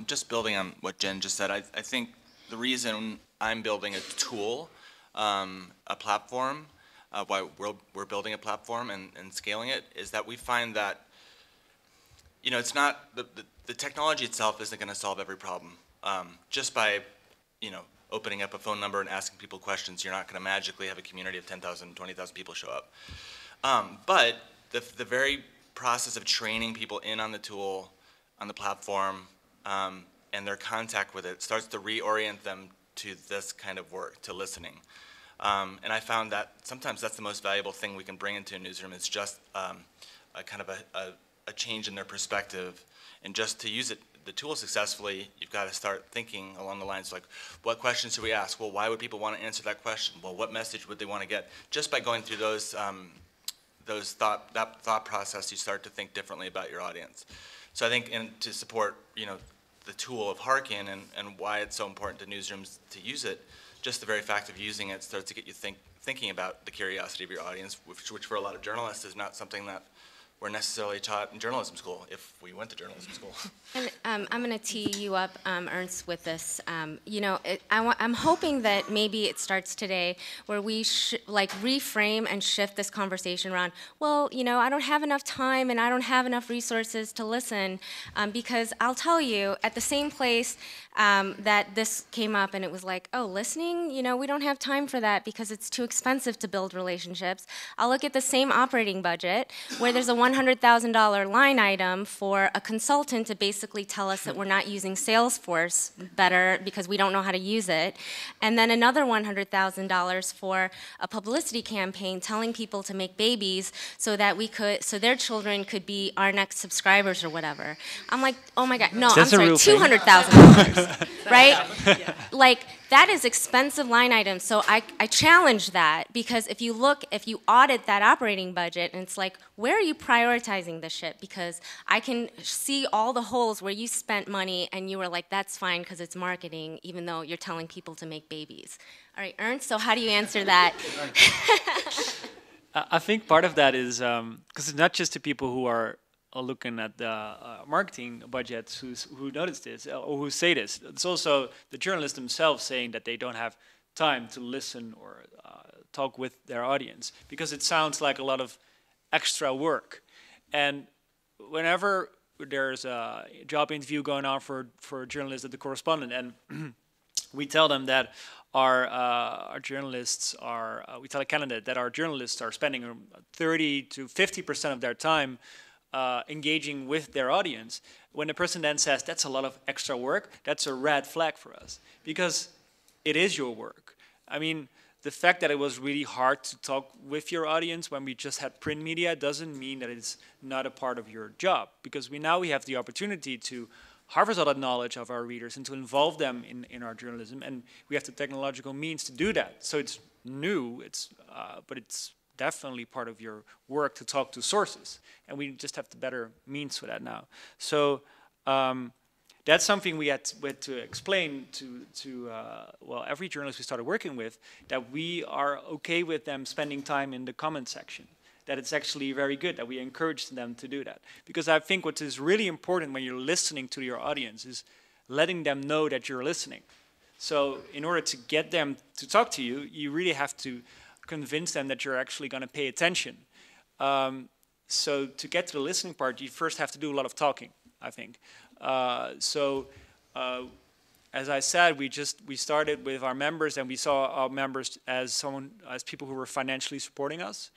Just building on what Jen just said, I think the reason I'm building a tool, a platform, why we're building a platform and scaling it, is that we find that, it's not, the technology itself isn't going to solve every problem. Just by, opening up a phone number and asking people questions, you're not going to magically have a community of 10,000, 20,000 people show up. But the very process of training people in on the tool, on the platform, and their contact with it starts to reorient them to this kind of work, to listening. And I found that sometimes that's the most valuable thing we can bring into a newsroom. It's just a kind of a change in their perspective. And just to use the tool successfully, you've got to start thinking along the lines like, what questions should we ask? Well, why would people want to answer that question? Well, what message would they want to get? Just by going through that thought process, you start to think differently about your audience. So I think to support, the tool of Hearken and why it's so important to newsrooms to use it, just the very fact of using it starts to get you thinking about the curiosity of your audience, which for a lot of journalists is not something that we're necessarily taught in journalism school, if we went to journalism school. And I'm going to tee you up, Ernst, with this. I'm hoping that maybe it starts today where we reframe and shift this conversation around, well, I don't have enough time and I don't have enough resources to listen, because I'll tell you, at the same place that this came up and it was like, oh, listening, we don't have time for that because it's too expensive to build relationships. I'll look at the same operating budget where there's a $100,000 line item for a consultant to basically tell us that we're not using Salesforce better because we don't know how to use it, and then another $100,000 for a publicity campaign telling people to make babies so that so their children could be our next subscribers or whatever. I'm like, oh my God, no, I'm sorry, $200,000, right? Yeah. Like, that is expensive line item. So I challenge that, because if you audit that operating budget and it's like, where are you prioritizing this shit? Because I can see all the holes where you spent money and you were like, that's fine because it's marketing, even though you're telling people to make babies. All right, Ernst, so how do you answer that? I think part of that is, because it's not just the people who are looking at the marketing budgets who notice this or who say this. It's also the journalists themselves saying that they don't have time to listen or talk with their audience because it sounds like a lot of extra work. And whenever there's a job interview going on for journalists at the Correspondent, and we tell them that our journalists are, we tell a candidate that our journalists are spending 30 to 50% of their time engaging with their audience. When the person then says, that's a lot of extra work, that's a red flag for us, because it is your work. I mean, the fact that it was really hard to talk with your audience when we just had print media doesn't mean that it's not a part of your job, because we have the opportunity to harvest all that knowledge of our readers and to involve them in our journalism, and we have the technological means to do that. So it's new, but it's definitely part of your work to talk to sources, and we just have the better means for that now. So that's something we had to explain to well, every journalist we started working with, that we are okay with them spending time in the comment section, that it's actually very good, that we encourage them to do that. Because I think what is really important when you're listening to your audience is letting them know that you're listening. So in order to get them to talk to you, you really have to convince them that you're actually going to pay attention. So to get to the listening part, you first have to do a lot of talking, I think. As I said, we started with our members, and we saw our members as people who were financially supporting us.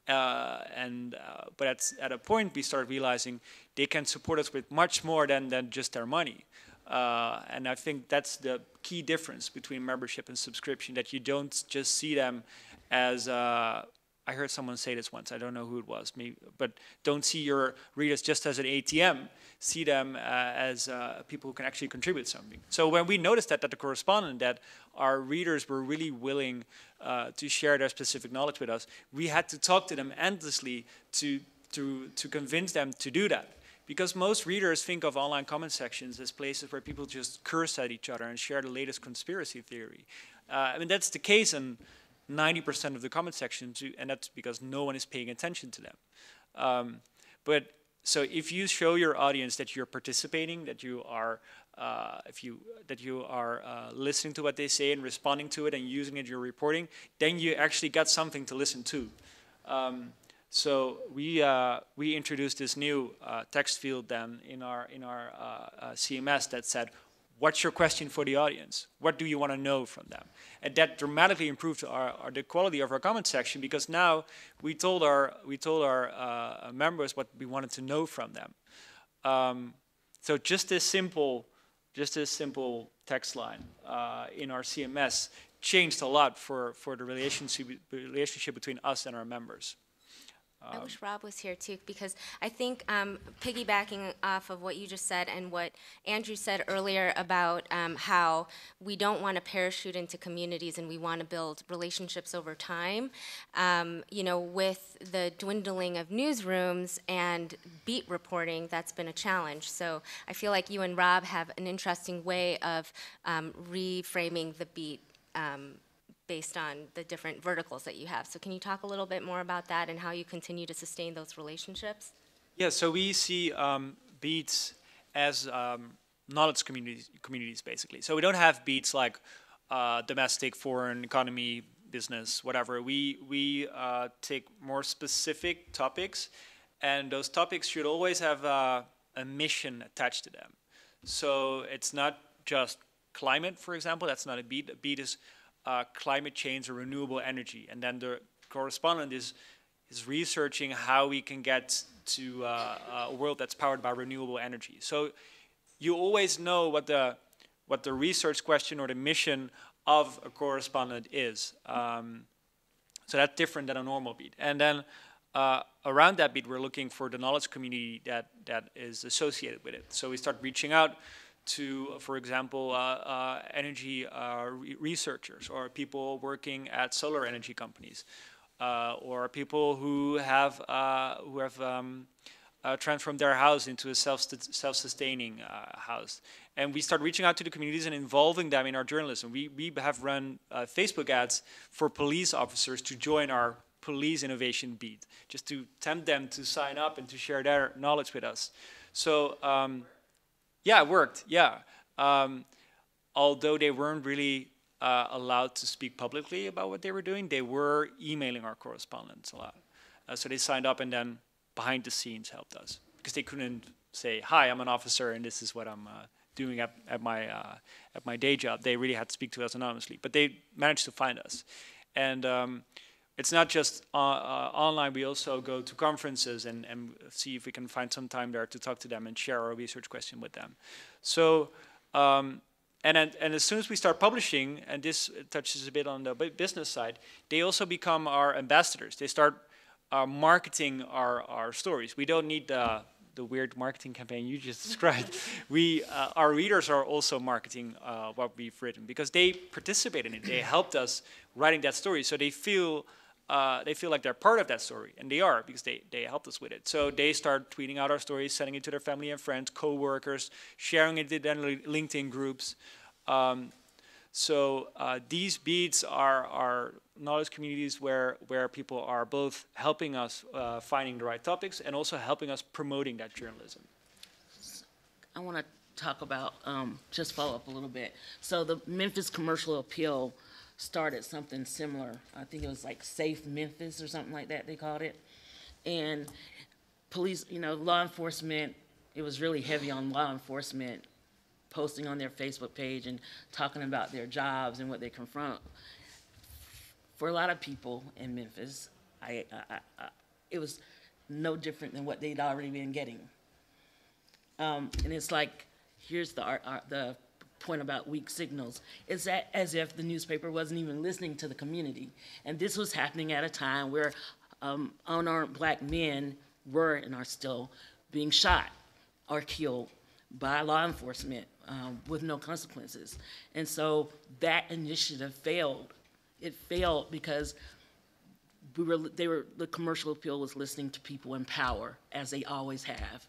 But at a point, we started realizing they can support us with much more than just their money. And I think that's the key difference between membership and subscription, that you don't just see them as, I heard someone say this once, I don't know who it was, but don't see your readers just as an ATM, see them as people who can actually contribute something. So when we noticed that at the Correspondent, that our readers were really willing to share their specific knowledge with us, we had to talk to them endlessly to convince them to do that. Because most readers think of online comment sections as places where people just curse at each other and share the latest conspiracy theory. I mean, that's the case in 90% of the comment sections, and that's because no one is paying attention to them. So if you show your audience that you're participating, that you are listening to what they say and responding to it and using it in your reporting, then you actually got something to listen to. So we introduced this new text field then in our CMS that said, "What's your question for the audience? What do you want to know from them?" And that dramatically improved the quality of our comment section, because now we told our members what we wanted to know from them. So just this simple text line in our CMS changed a lot for the relationship between us and our members. I wish Rob was here too, because I think piggybacking off of what you just said and what Andrew said earlier about how we don't want to parachute into communities and we want to build relationships over time, you know, with the dwindling of newsrooms and beat reporting, that's been a challenge. So I feel like you and Rob have an interesting way of reframing the beat based on the different verticals that you have. So can you talk a little bit more about that and how you continue to sustain those relationships? Yeah, so we see beats as knowledge communities basically. So we don't have beats like domestic, foreign, economy, business, whatever. We take more specific topics, and those topics should always have a mission attached to them. So it's not just climate, for example. That's not a beat. A beat is climate change or renewable energy, and then the Correspondent is researching how we can get to a world that's powered by renewable energy. So you always know what the research question or the mission of a Correspondent is. So that's different than a normal beat. And then around that beat, we're looking for the knowledge community that is associated with it. So we start reaching out to, for example, energy researchers, or people working at solar energy companies, or people who have transformed their house into a self-sustaining house. And we start reaching out to the communities and involving them in our journalism. We have run Facebook ads for police officers to join our police innovation beat, just to tempt them to sign up and to share their knowledge with us. So. Yeah, it worked, yeah. Although they weren't really allowed to speak publicly about what they were doing, they were emailing our correspondents a lot. So they signed up and then behind the scenes helped us, because they couldn't say, "Hi, I'm an officer and this is what I'm doing at my day job." They really had to speak to us anonymously, but they managed to find us. And it's not just online. We also go to conferences and see if we can find some time there to talk to them and share our research question with them. So and as soon as we start publishing, and this touches a bit on the business side, they also become our ambassadors. They start marketing our stories. We don't need the weird marketing campaign you just described. Our readers are also marketing what we've written because they participate in it. They helped us writing that story, so they feel like they're part of that story, and they are because they helped us with it. So they start tweeting out our stories, sending it to their family and friends, co-workers, sharing it in their LinkedIn groups. So these beats are knowledge communities where people are both helping us finding the right topics and also helping us promoting that journalism. I want to talk about, just follow up a little bit. So the Memphis Commercial Appeal started something similar. I think it was like Safe Memphis or something like that they called it. And police, law enforcement, it was really heavy on law enforcement posting on their Facebook page and talking about their jobs and what they confront. For a lot of people in Memphis, it was no different than what they'd already been getting. And it's like, here's the point about weak signals. It's as if the newspaper wasn't even listening to the community. And this was happening at a time where unarmed black men were and are still being shot or killed by law enforcement with no consequences. And so that initiative failed. It failed because the commercial appeal was listening to people in power, as they always have,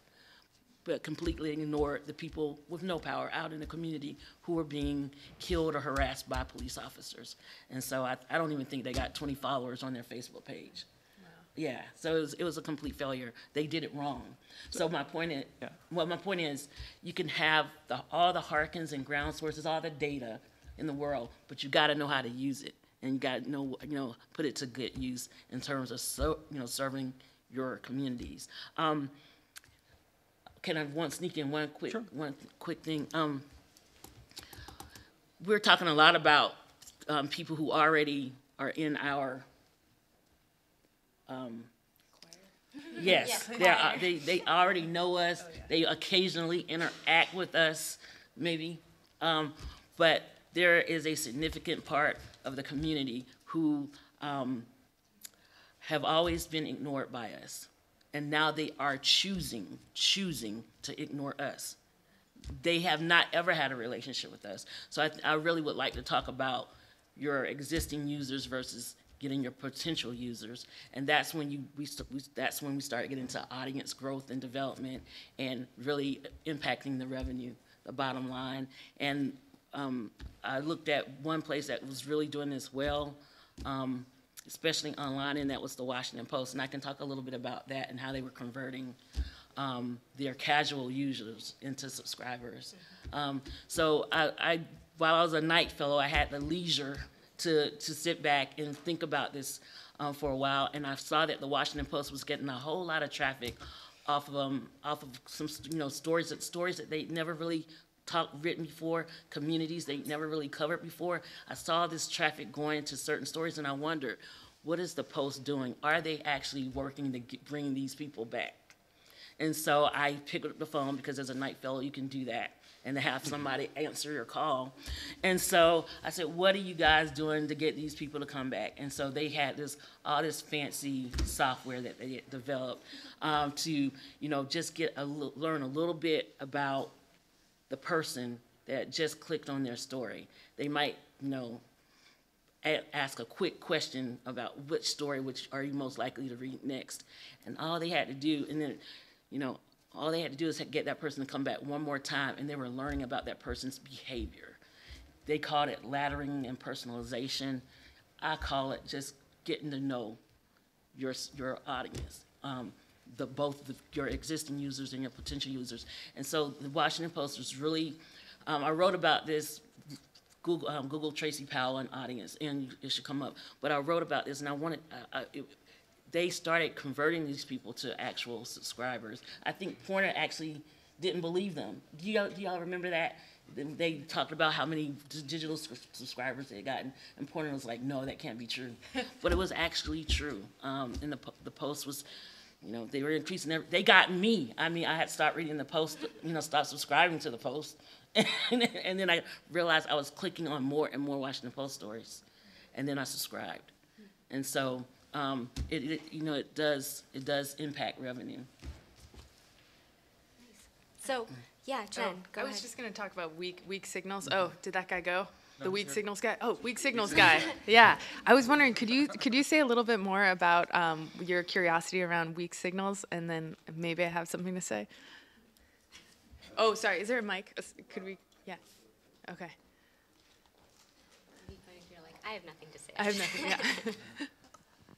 but completely ignored the people with no power out in the community who were being killed or harassed by police officers. And so I don't even think they got 20 followers on their Facebook page. Wow. Yeah, so it was a complete failure. They did it wrong. So my point is, you can have all the Hearkens and GroundSources, all the data in the world, but you got to know how to use it, and you got to know, put it to good use in terms of serving your communities. Can I sneak in one quick thing? We're talking a lot about people who already are in our yes, they already know us. Oh, yeah. They occasionally interact with us, maybe, but there is a significant part of the community who have always been ignored by us. And now they are choosing to ignore us. They have not ever had a relationship with us. So I really would like to talk about your existing users versus getting your potential users, and that's when we start getting into audience growth and development and really impacting the revenue, the bottom line. And I looked at one place that was really doing this well. Especially online, and that was the Washington Post. And I can talk a little bit about that and how they were converting their casual users into subscribers. So while I was a night fellow, I had the leisure to sit back and think about this for a while, and I saw that the Washington Post was getting a whole lot of traffic off of some stories that they'd never really written before, communities they never really covered before. I saw this traffic going to certain stories, and I wondered, what is the Post doing? Are they actually working to bring these people back? And so I picked up the phone, because as a night fellow, you can do that, and to have somebody answer your call. And so I said, what are you guys doing to get these people to come back? And so they had all this fancy software that they had developed to just learn a little bit about the person that just clicked on their story. They might, ask a quick question about which story are you most likely to read next. And all they had to do, all they had to do is get that person to come back one more time, and they were learning about that person's behavior. They called it laddering and personalization. I call it just getting to know your audience. Your existing users and your potential users. And so the Washington Post was really, I wrote about this, Google Tracie Powell and audience, and it should come up. But I wrote about this, and they started converting these people to actual subscribers. I think Pointer actually didn't believe them. Do y'all remember that? They talked about how many digital subscribers they had gotten, and Pointer was like, no, that can't be true. But it was actually true. And the Post was You know, they were increasing they got me. I mean, I had to start reading the Post, you know, start subscribing to the Post. And then I realized I was clicking on more and more Washington Post stories. And then I subscribed. And so, you know, it does impact revenue. So, yeah, Jen, go I ahead. was just going to talk about weak signals. Oh, did that guy go? The weak signals guy? Oh, weak signals guy. Yeah. I was wondering, could you say a little bit more about your curiosity around weak signals, and then maybe I have something to say? Oh, sorry. Is there a mic? Could we? Yeah. Okay. You're like, I have nothing to say. I have nothing.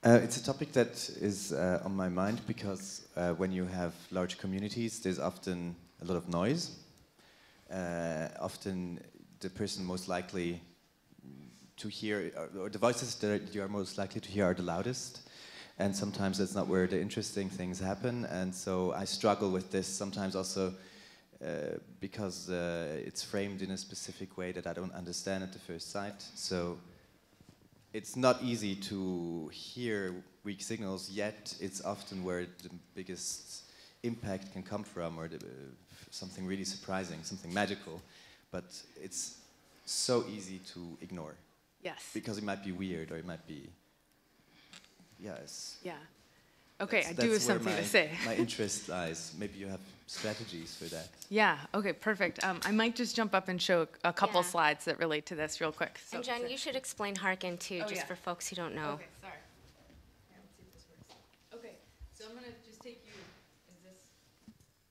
Yeah. It's a topic that is on my mind because when you have large communities, there's often a lot of noise. Often the person most likely to hear, or the voices that you are most likely to hear are the loudest. And sometimes that's not where the interesting things happen. And so I struggle with this sometimes also because it's framed in a specific way that I don't understand at the first sight. So it's not easy to hear weak signals, yet it's often where the biggest impact can come from, or something really surprising, something magical. But it's so easy to ignore. Yes. Because it might be weird, or it might be, yes. Yeah. Okay, I do have where something to say. my interest lies. Maybe you have strategies for that. Yeah, okay, perfect. I might just jump up and show a couple slides that relate to this real quick. So, And Jen, you should explain Hearken too, just for folks who don't know. Okay, sorry. Let's see if this works. Okay, so I'm gonna just take you,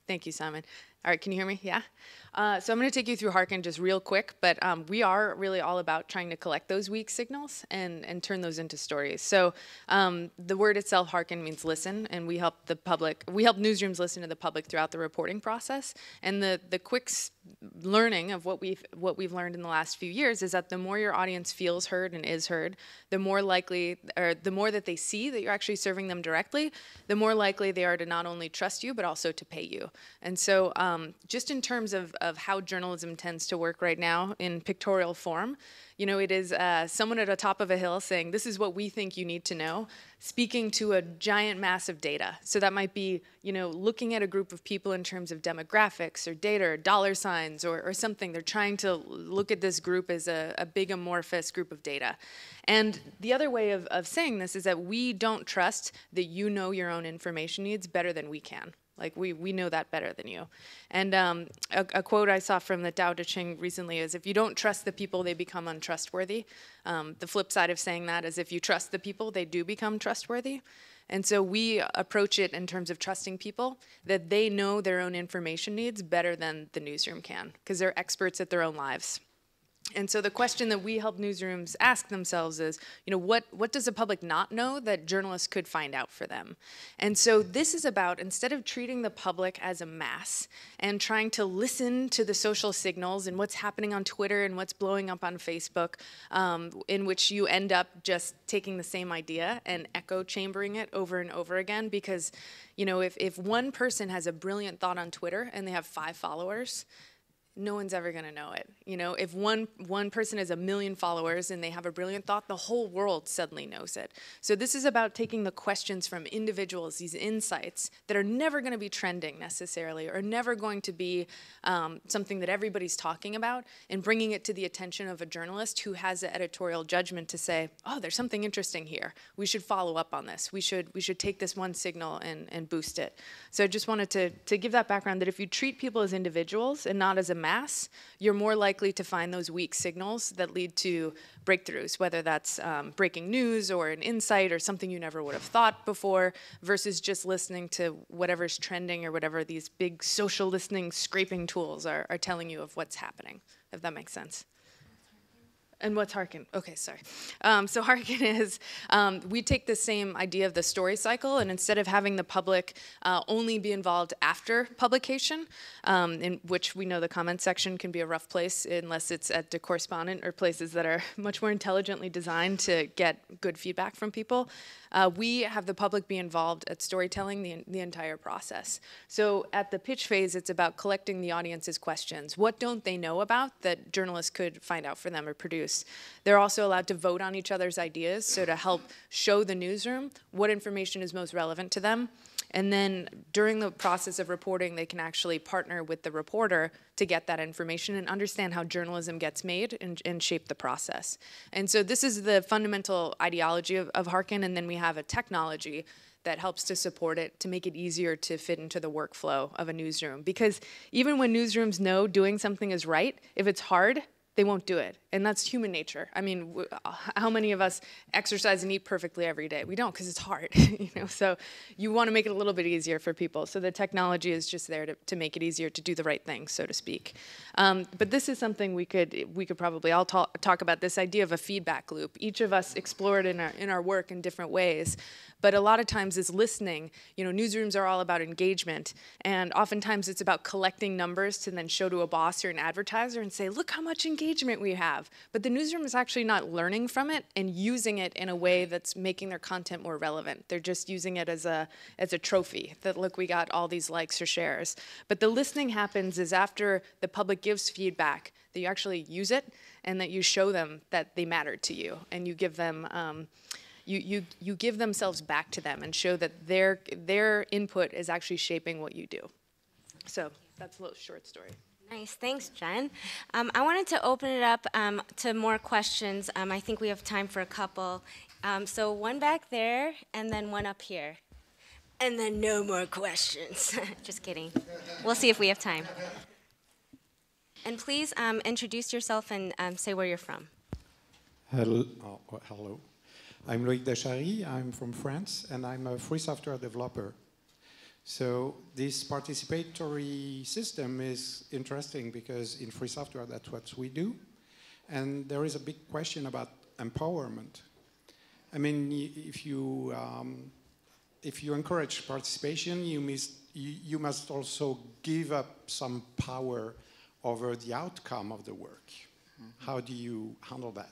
Thank you, Simon. All right, can you hear me? Yeah? So I'm going to take you through Hearken just real quick, but we are really all about trying to collect those weak signals and turn those into stories. So the word itself, Hearken, means listen, and we help newsrooms listen to the public throughout the reporting process. And the quick learning of what we've learned in the last few years is that the more your audience feels heard and is heard, the more likely, or the more that they see that you're actually serving them directly, the more likely they are to not only trust you, but also to pay you. And so just in terms of how journalism tends to work right now in pictorial form, you know, it is someone at the top of a hill saying, this is what we think you need to know, speaking to a giant mass of data. So that might be, you know, looking at a group of people in terms of demographics or data or dollar signs or something. They're trying to look at this group as a big amorphous group of data. And the other way of saying this is that we don't trust that you know your own information needs better than we can. Like, we know that better than you. And a quote I saw from the Tao Te Ching recently is, if you don't trust the people, they become untrustworthy. The flip side of saying that is, if you trust the people, they do become trustworthy. And so we approach it in terms of trusting people, that they know their own information needs better than the newsroom can, because they're experts at their own lives. And so the question that we help newsrooms ask themselves is, you know, what does the public not know that journalists could find out for them? And so this is about, instead of treating the public as a mass and trying to listen to the social signals and what's happening on Twitter and what's blowing up on Facebook, in which you end up just taking the same idea and echo chambering it over and over again, because, you know, if one person has a brilliant thought on Twitter and they have 5 followers, no one's ever going to know it. You know, if one person has 1 million followers and they have a brilliant thought, the whole world suddenly knows it. So this is about taking the questions from individuals, these insights that are never going to be trending necessarily, or never going to be something that everybody's talking about, and bringing it to the attention of a journalist who has the editorial judgment to say, oh, there's something interesting here. We should follow up on this. We should take this one signal and boost it. So I just wanted to give that background, that if you treat people as individuals and not as a mass, you're more likely to find those weak signals that lead to breakthroughs, whether that's breaking news or an insight or something you never would have thought before, versus just listening to whatever's trending or whatever these big social listening scraping tools are telling you of what's happening, if that makes sense. And what's Hearken? Okay, sorry. So Hearken is, we take the same idea of the story cycle, and instead of having the public only be involved after publication, in which we know the comment section can be a rough place unless it's at the Correspondent or places that are much more intelligently designed to get good feedback from people, we have the public be involved at storytelling the entire process. So at the pitch phase, it's about collecting the audience's questions. What don't they know about that journalists could find out for them or produce? They're also allowed to vote on each other's ideas, so to help show the newsroom what information is most relevant to them. And then during the process of reporting, they can actually partner with the reporter to get that information and understand how journalism gets made and shape the process. And so this is the fundamental ideology of Hearken, and then we have a technology that helps to support it, to make it easier to fit into the workflow of a newsroom. Because even when newsrooms know doing something is right, if it's hard, they won't do it. And that's human nature. I mean, how many of us exercise and eat perfectly every day? We don't, because it's hard. So you want to make it a little bit easier for people. So the technology is just there to make it easier to do the right thing, so to speak. But this is something we could probably all talk about, this idea of a feedback loop. Each of us explore it in our work in different ways. But a lot of times is listening. Newsrooms are all about engagement, and oftentimes it's about collecting numbers to then show to a boss or an advertiser and say, look how much engagement we have. But the newsroom is actually not learning from it and using it in a way that's making their content more relevant. They're just using it as a trophy, that look, we got all these likes or shares. But the listening happens is after the public gives feedback, that you actually use it and that you show them that they matter to you, and you give them you give themselves back to them and show that their input is actually shaping what you do. So that's a little short story. Nice, thanks, Jen. I wanted to open it up to more questions. I think we have time for a couple. So one back there, and then one up here. And then no more questions. Just kidding. We'll see if we have time. And please introduce yourself and say where you're from. Hello. Hello. I'm Loïc Deschary, I'm from France, and I'm a free software developer. So this participatory system is interesting because in free software, that's what we do. And there is a big question about empowerment. I mean, if you encourage participation, you must also give up some power over the outcome of the work. Mm-hmm. How do you handle that?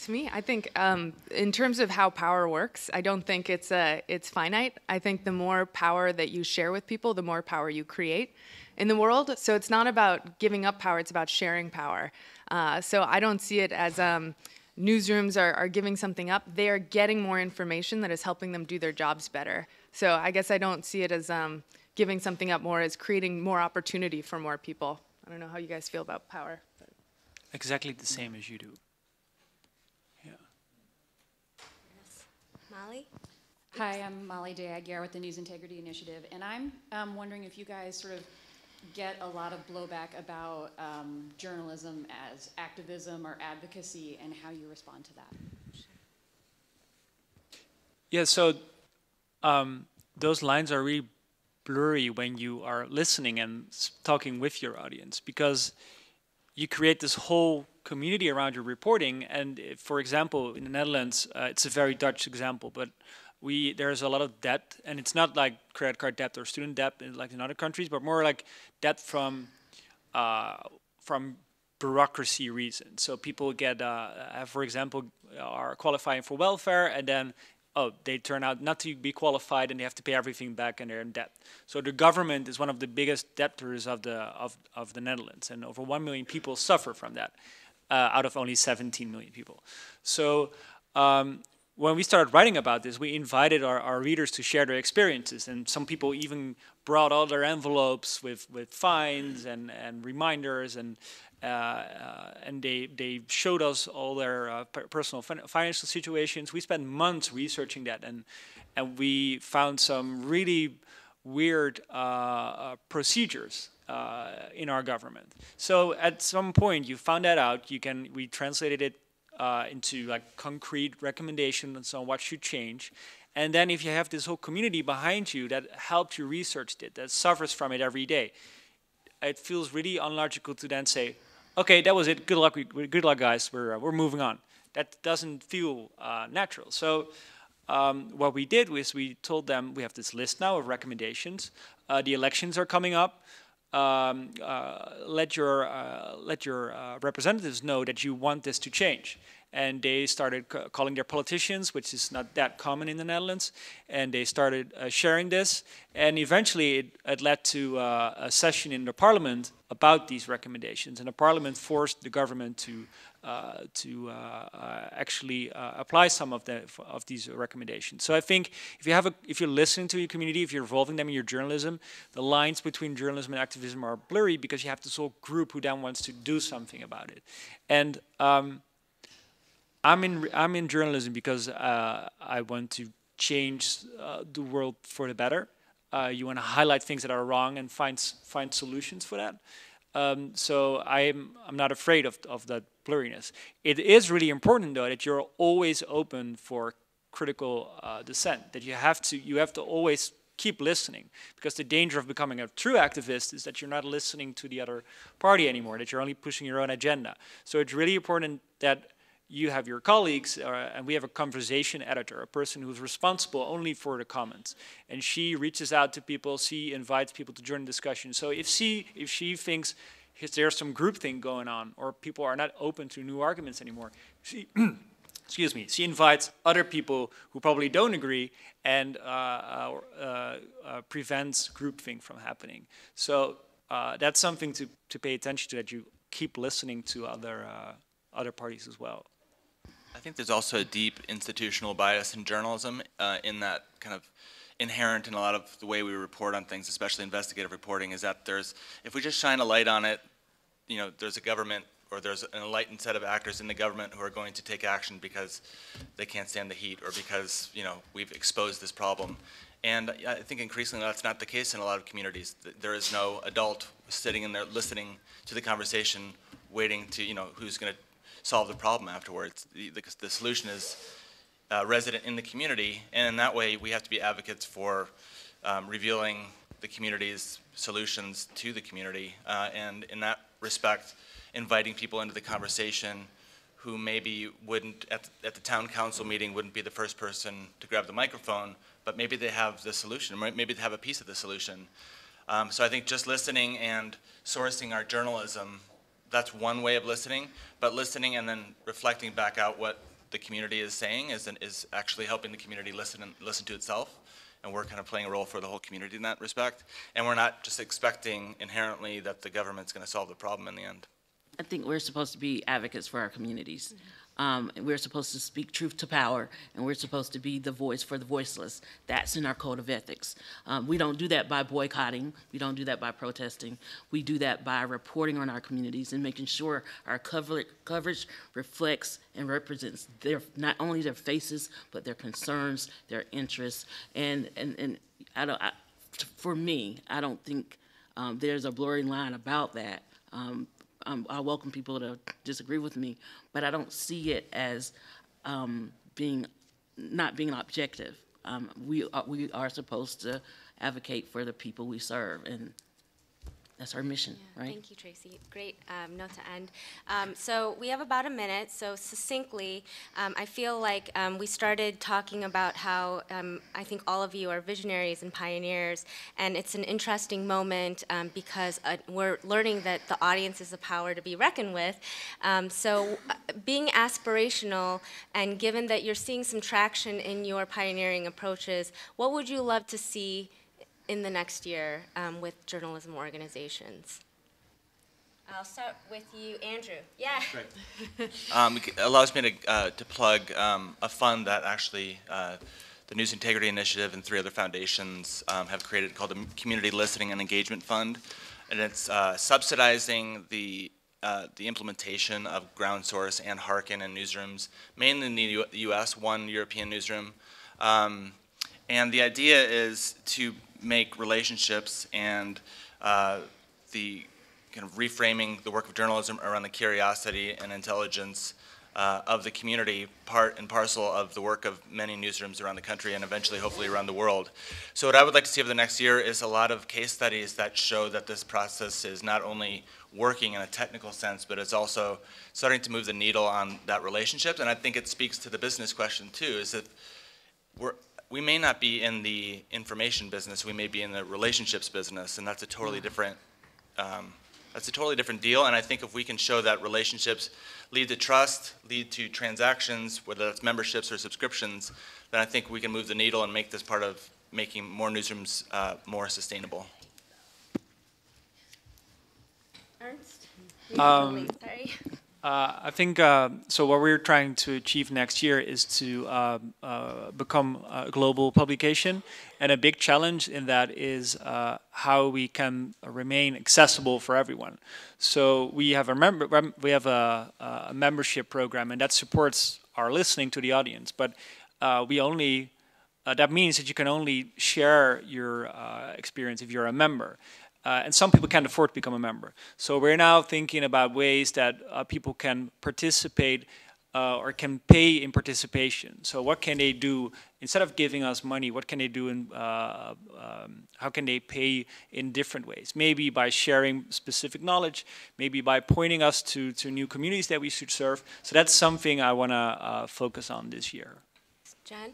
To me, I think in terms of how power works, I don't think it's finite. I think the more power that you share with people, the more power you create in the world. So it's not about giving up power, it's about sharing power. So I don't see it as newsrooms are giving something up. They are getting more information that is helping them do their jobs better. So I guess I don't see it as giving something up more, as creating more opportunity for more people. I don't know how you guys feel about power. But. Exactly the same as you do. Molly? Hi, I'm Molly Day-Aguirre with the News Integrity Initiative, and I'm wondering if you guys sort of get a lot of blowback about journalism as activism or advocacy, and how you respond to that. Yeah, so those lines are really blurry when you are listening and talking with your audience, because you create this whole community around your reporting. And if, for example, in the Netherlands, it's a very Dutch example, but there's a lot of debt, and it's not like credit card debt or student debt like in other countries, but more like debt from bureaucracy reasons. So people get, for example, are qualifying for welfare, and then they turn out not to be qualified, and they have to pay everything back, and they're in debt. So the government is one of the biggest debtors of the Netherlands, and over 1 million people suffer from that, out of only 17 million people. So when we started writing about this, we invited our readers to share their experiences, and some people even brought all their envelopes with fines and reminders, and they showed us all their personal financial situations. We spent months researching that, and we found some really weird procedures in our government. So at some point, you found that out. We translated it into like concrete recommendations on what should change. And then if you have this whole community behind you that helped you research it, that suffers from it every day, it feels really unlogical to then say, okay, that was it. Good luck, guys. We're moving on. That doesn't feel natural. So what we did was we told them we have this list now of recommendations. The elections are coming up. Let your representatives know that you want this to change. and they started calling their politicians, which is not that common in the Netherlands, and they started sharing this, and eventually it led to a session in the parliament about these recommendations, and the parliament forced the government to actually apply some of these recommendations. So I think if you're listening to your community, if you're involving them in your journalism, the lines between journalism and activism are blurry because you have this whole group who then wants to do something about it. And I'm in journalism because I want to change the world for the better. You want to highlight things that are wrong and find solutions for that. So I'm not afraid of that blurriness. It is really important though that you're always open for critical dissent. That you have to always keep listening, because the danger of becoming a true activist is that you're not listening to the other party anymore. That you're only pushing your own agenda. So it's really important that you have your colleagues, and we have a conversation editor, a person who's responsible only for the comments. And she reaches out to people, she invites people to join the discussion. So if she thinks there's some groupthink going on, or people are not open to new arguments anymore, she, excuse me, she invites other people who probably don't agree and prevents groupthink from happening. So that's something to pay attention to, that you keep listening to other parties as well. I think there's also a deep institutional bias in journalism, in that kind of inherent in a lot of the way we report on things, especially investigative reporting, is that if we just shine a light on it, there's a government, or there's an enlightened set of actors in the government who are going to take action because they can't stand the heat, or because we've exposed this problem. And I think increasingly that's not the case in a lot of communities. There is no adult sitting in there listening to the conversation, waiting to who's going to solve the problem afterwards. The solution is resident in the community, and in that way we have to be advocates for revealing the community's solutions to the community, and in that respect inviting people into the conversation who maybe wouldn't, at the town council meeting, wouldn't be the first person to grab the microphone, but maybe they have the solution, maybe they have a piece of the solution. So I think just listening and sourcing our journalism, that's one way of listening, but listening and then reflecting back out what the community is saying is actually helping the community listen to itself, and we're kind of playing a role for the whole community in that respect, and we're not just expecting inherently that the government's going to solve the problem in the end. I think we're supposed to be advocates for our communities. We're supposed to speak truth to power, and we're supposed to be the voice for the voiceless. That's in our code of ethics. We don't do that by boycotting. We don't do that by protesting. We do that by reporting on our communities and making sure our coverage reflects and represents not only their faces, but their concerns, their interests. And for me, I don't think there's a blurry line about that. I welcome people to disagree with me, but I don't see it as not being objective. We are supposed to advocate for the people we serve, and that's our mission, right? Thank you, Tracie. Great note to end. So we have about a minute, so succinctly, I feel like we started talking about how I think all of you are visionaries and pioneers, and it's an interesting moment because we're learning that the audience is a power to be reckoned with. So being aspirational, and given that you're seeing some traction in your pioneering approaches, what would you love to see in the next year with journalism organizations? I'll start with you, Andrew. Yeah. Great. It allows me to plug a fund that actually the News Integrity Initiative and 3 other foundations have created, called the Community Listening and Engagement Fund, and it's subsidizing the implementation of GroundSource and Hearken in newsrooms, mainly in the U.S., one European newsroom. And the idea is to make relationships and the kind of reframing the work of journalism around the curiosity and intelligence of the community part and parcel of the work of many newsrooms around the country and eventually hopefully around the world. So what I would like to see over the next year is a lot of case studies that show that this process is not only working in a technical sense, but it's also starting to move the needle on that relationship. And I think it speaks to the business question too, is that we may not be in the information business, we may be in the relationships business, and that's a totally different That's a totally different deal, and I think if we can show that relationships lead to trust, lead to transactions, whether that's memberships or subscriptions, then I think we can move the needle and make this part of making more newsrooms more sustainable. Ernst? Sorry. I think, so what we're trying to achieve next year is to become a global publication. And a big challenge in that is how we can remain accessible for everyone. So we have a membership program, and that supports our listening to the audience. But we only, that means that you can only share your experience if you're a member. And some people can't afford to become a member. So we're now thinking about ways that people can participate or can pay in participation. So what can they do, instead of giving us money, what can they do, in, how can they pay in different ways? Maybe by sharing specific knowledge, maybe by pointing us to new communities that we should serve. So that's something I want to focus on this year. Jen?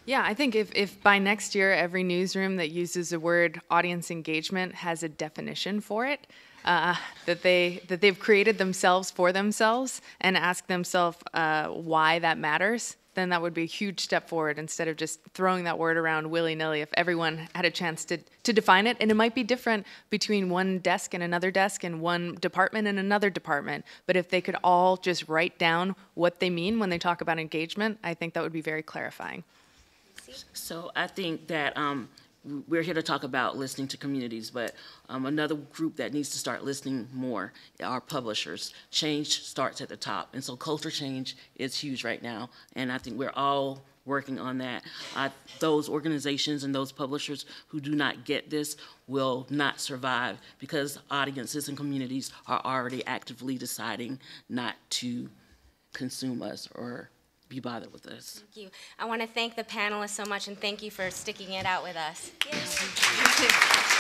Yeah, I think if by next year every newsroom that uses the word audience engagement has a definition for it, that they've created themselves for themselves and ask themselves why that matters, then that would be a huge step forward instead of just throwing that word around willy-nilly. If everyone had a chance to define it, and it might be different between one desk and another desk and one department and another department, but if they could all just write down what they mean when they talk about engagement, I think that would be very clarifying. So I think that we're here to talk about listening to communities, but another group that needs to start listening more are publishers. Change starts at the top, and so culture change is huge right now, and I think we're all working on that. Those organizations and those publishers who do not get this will not survive because audiences and communities are already actively deciding not to consume us or be bothered with us. Thank you. I want to thank the panelists so much, and thank you for sticking it out with us. Yay.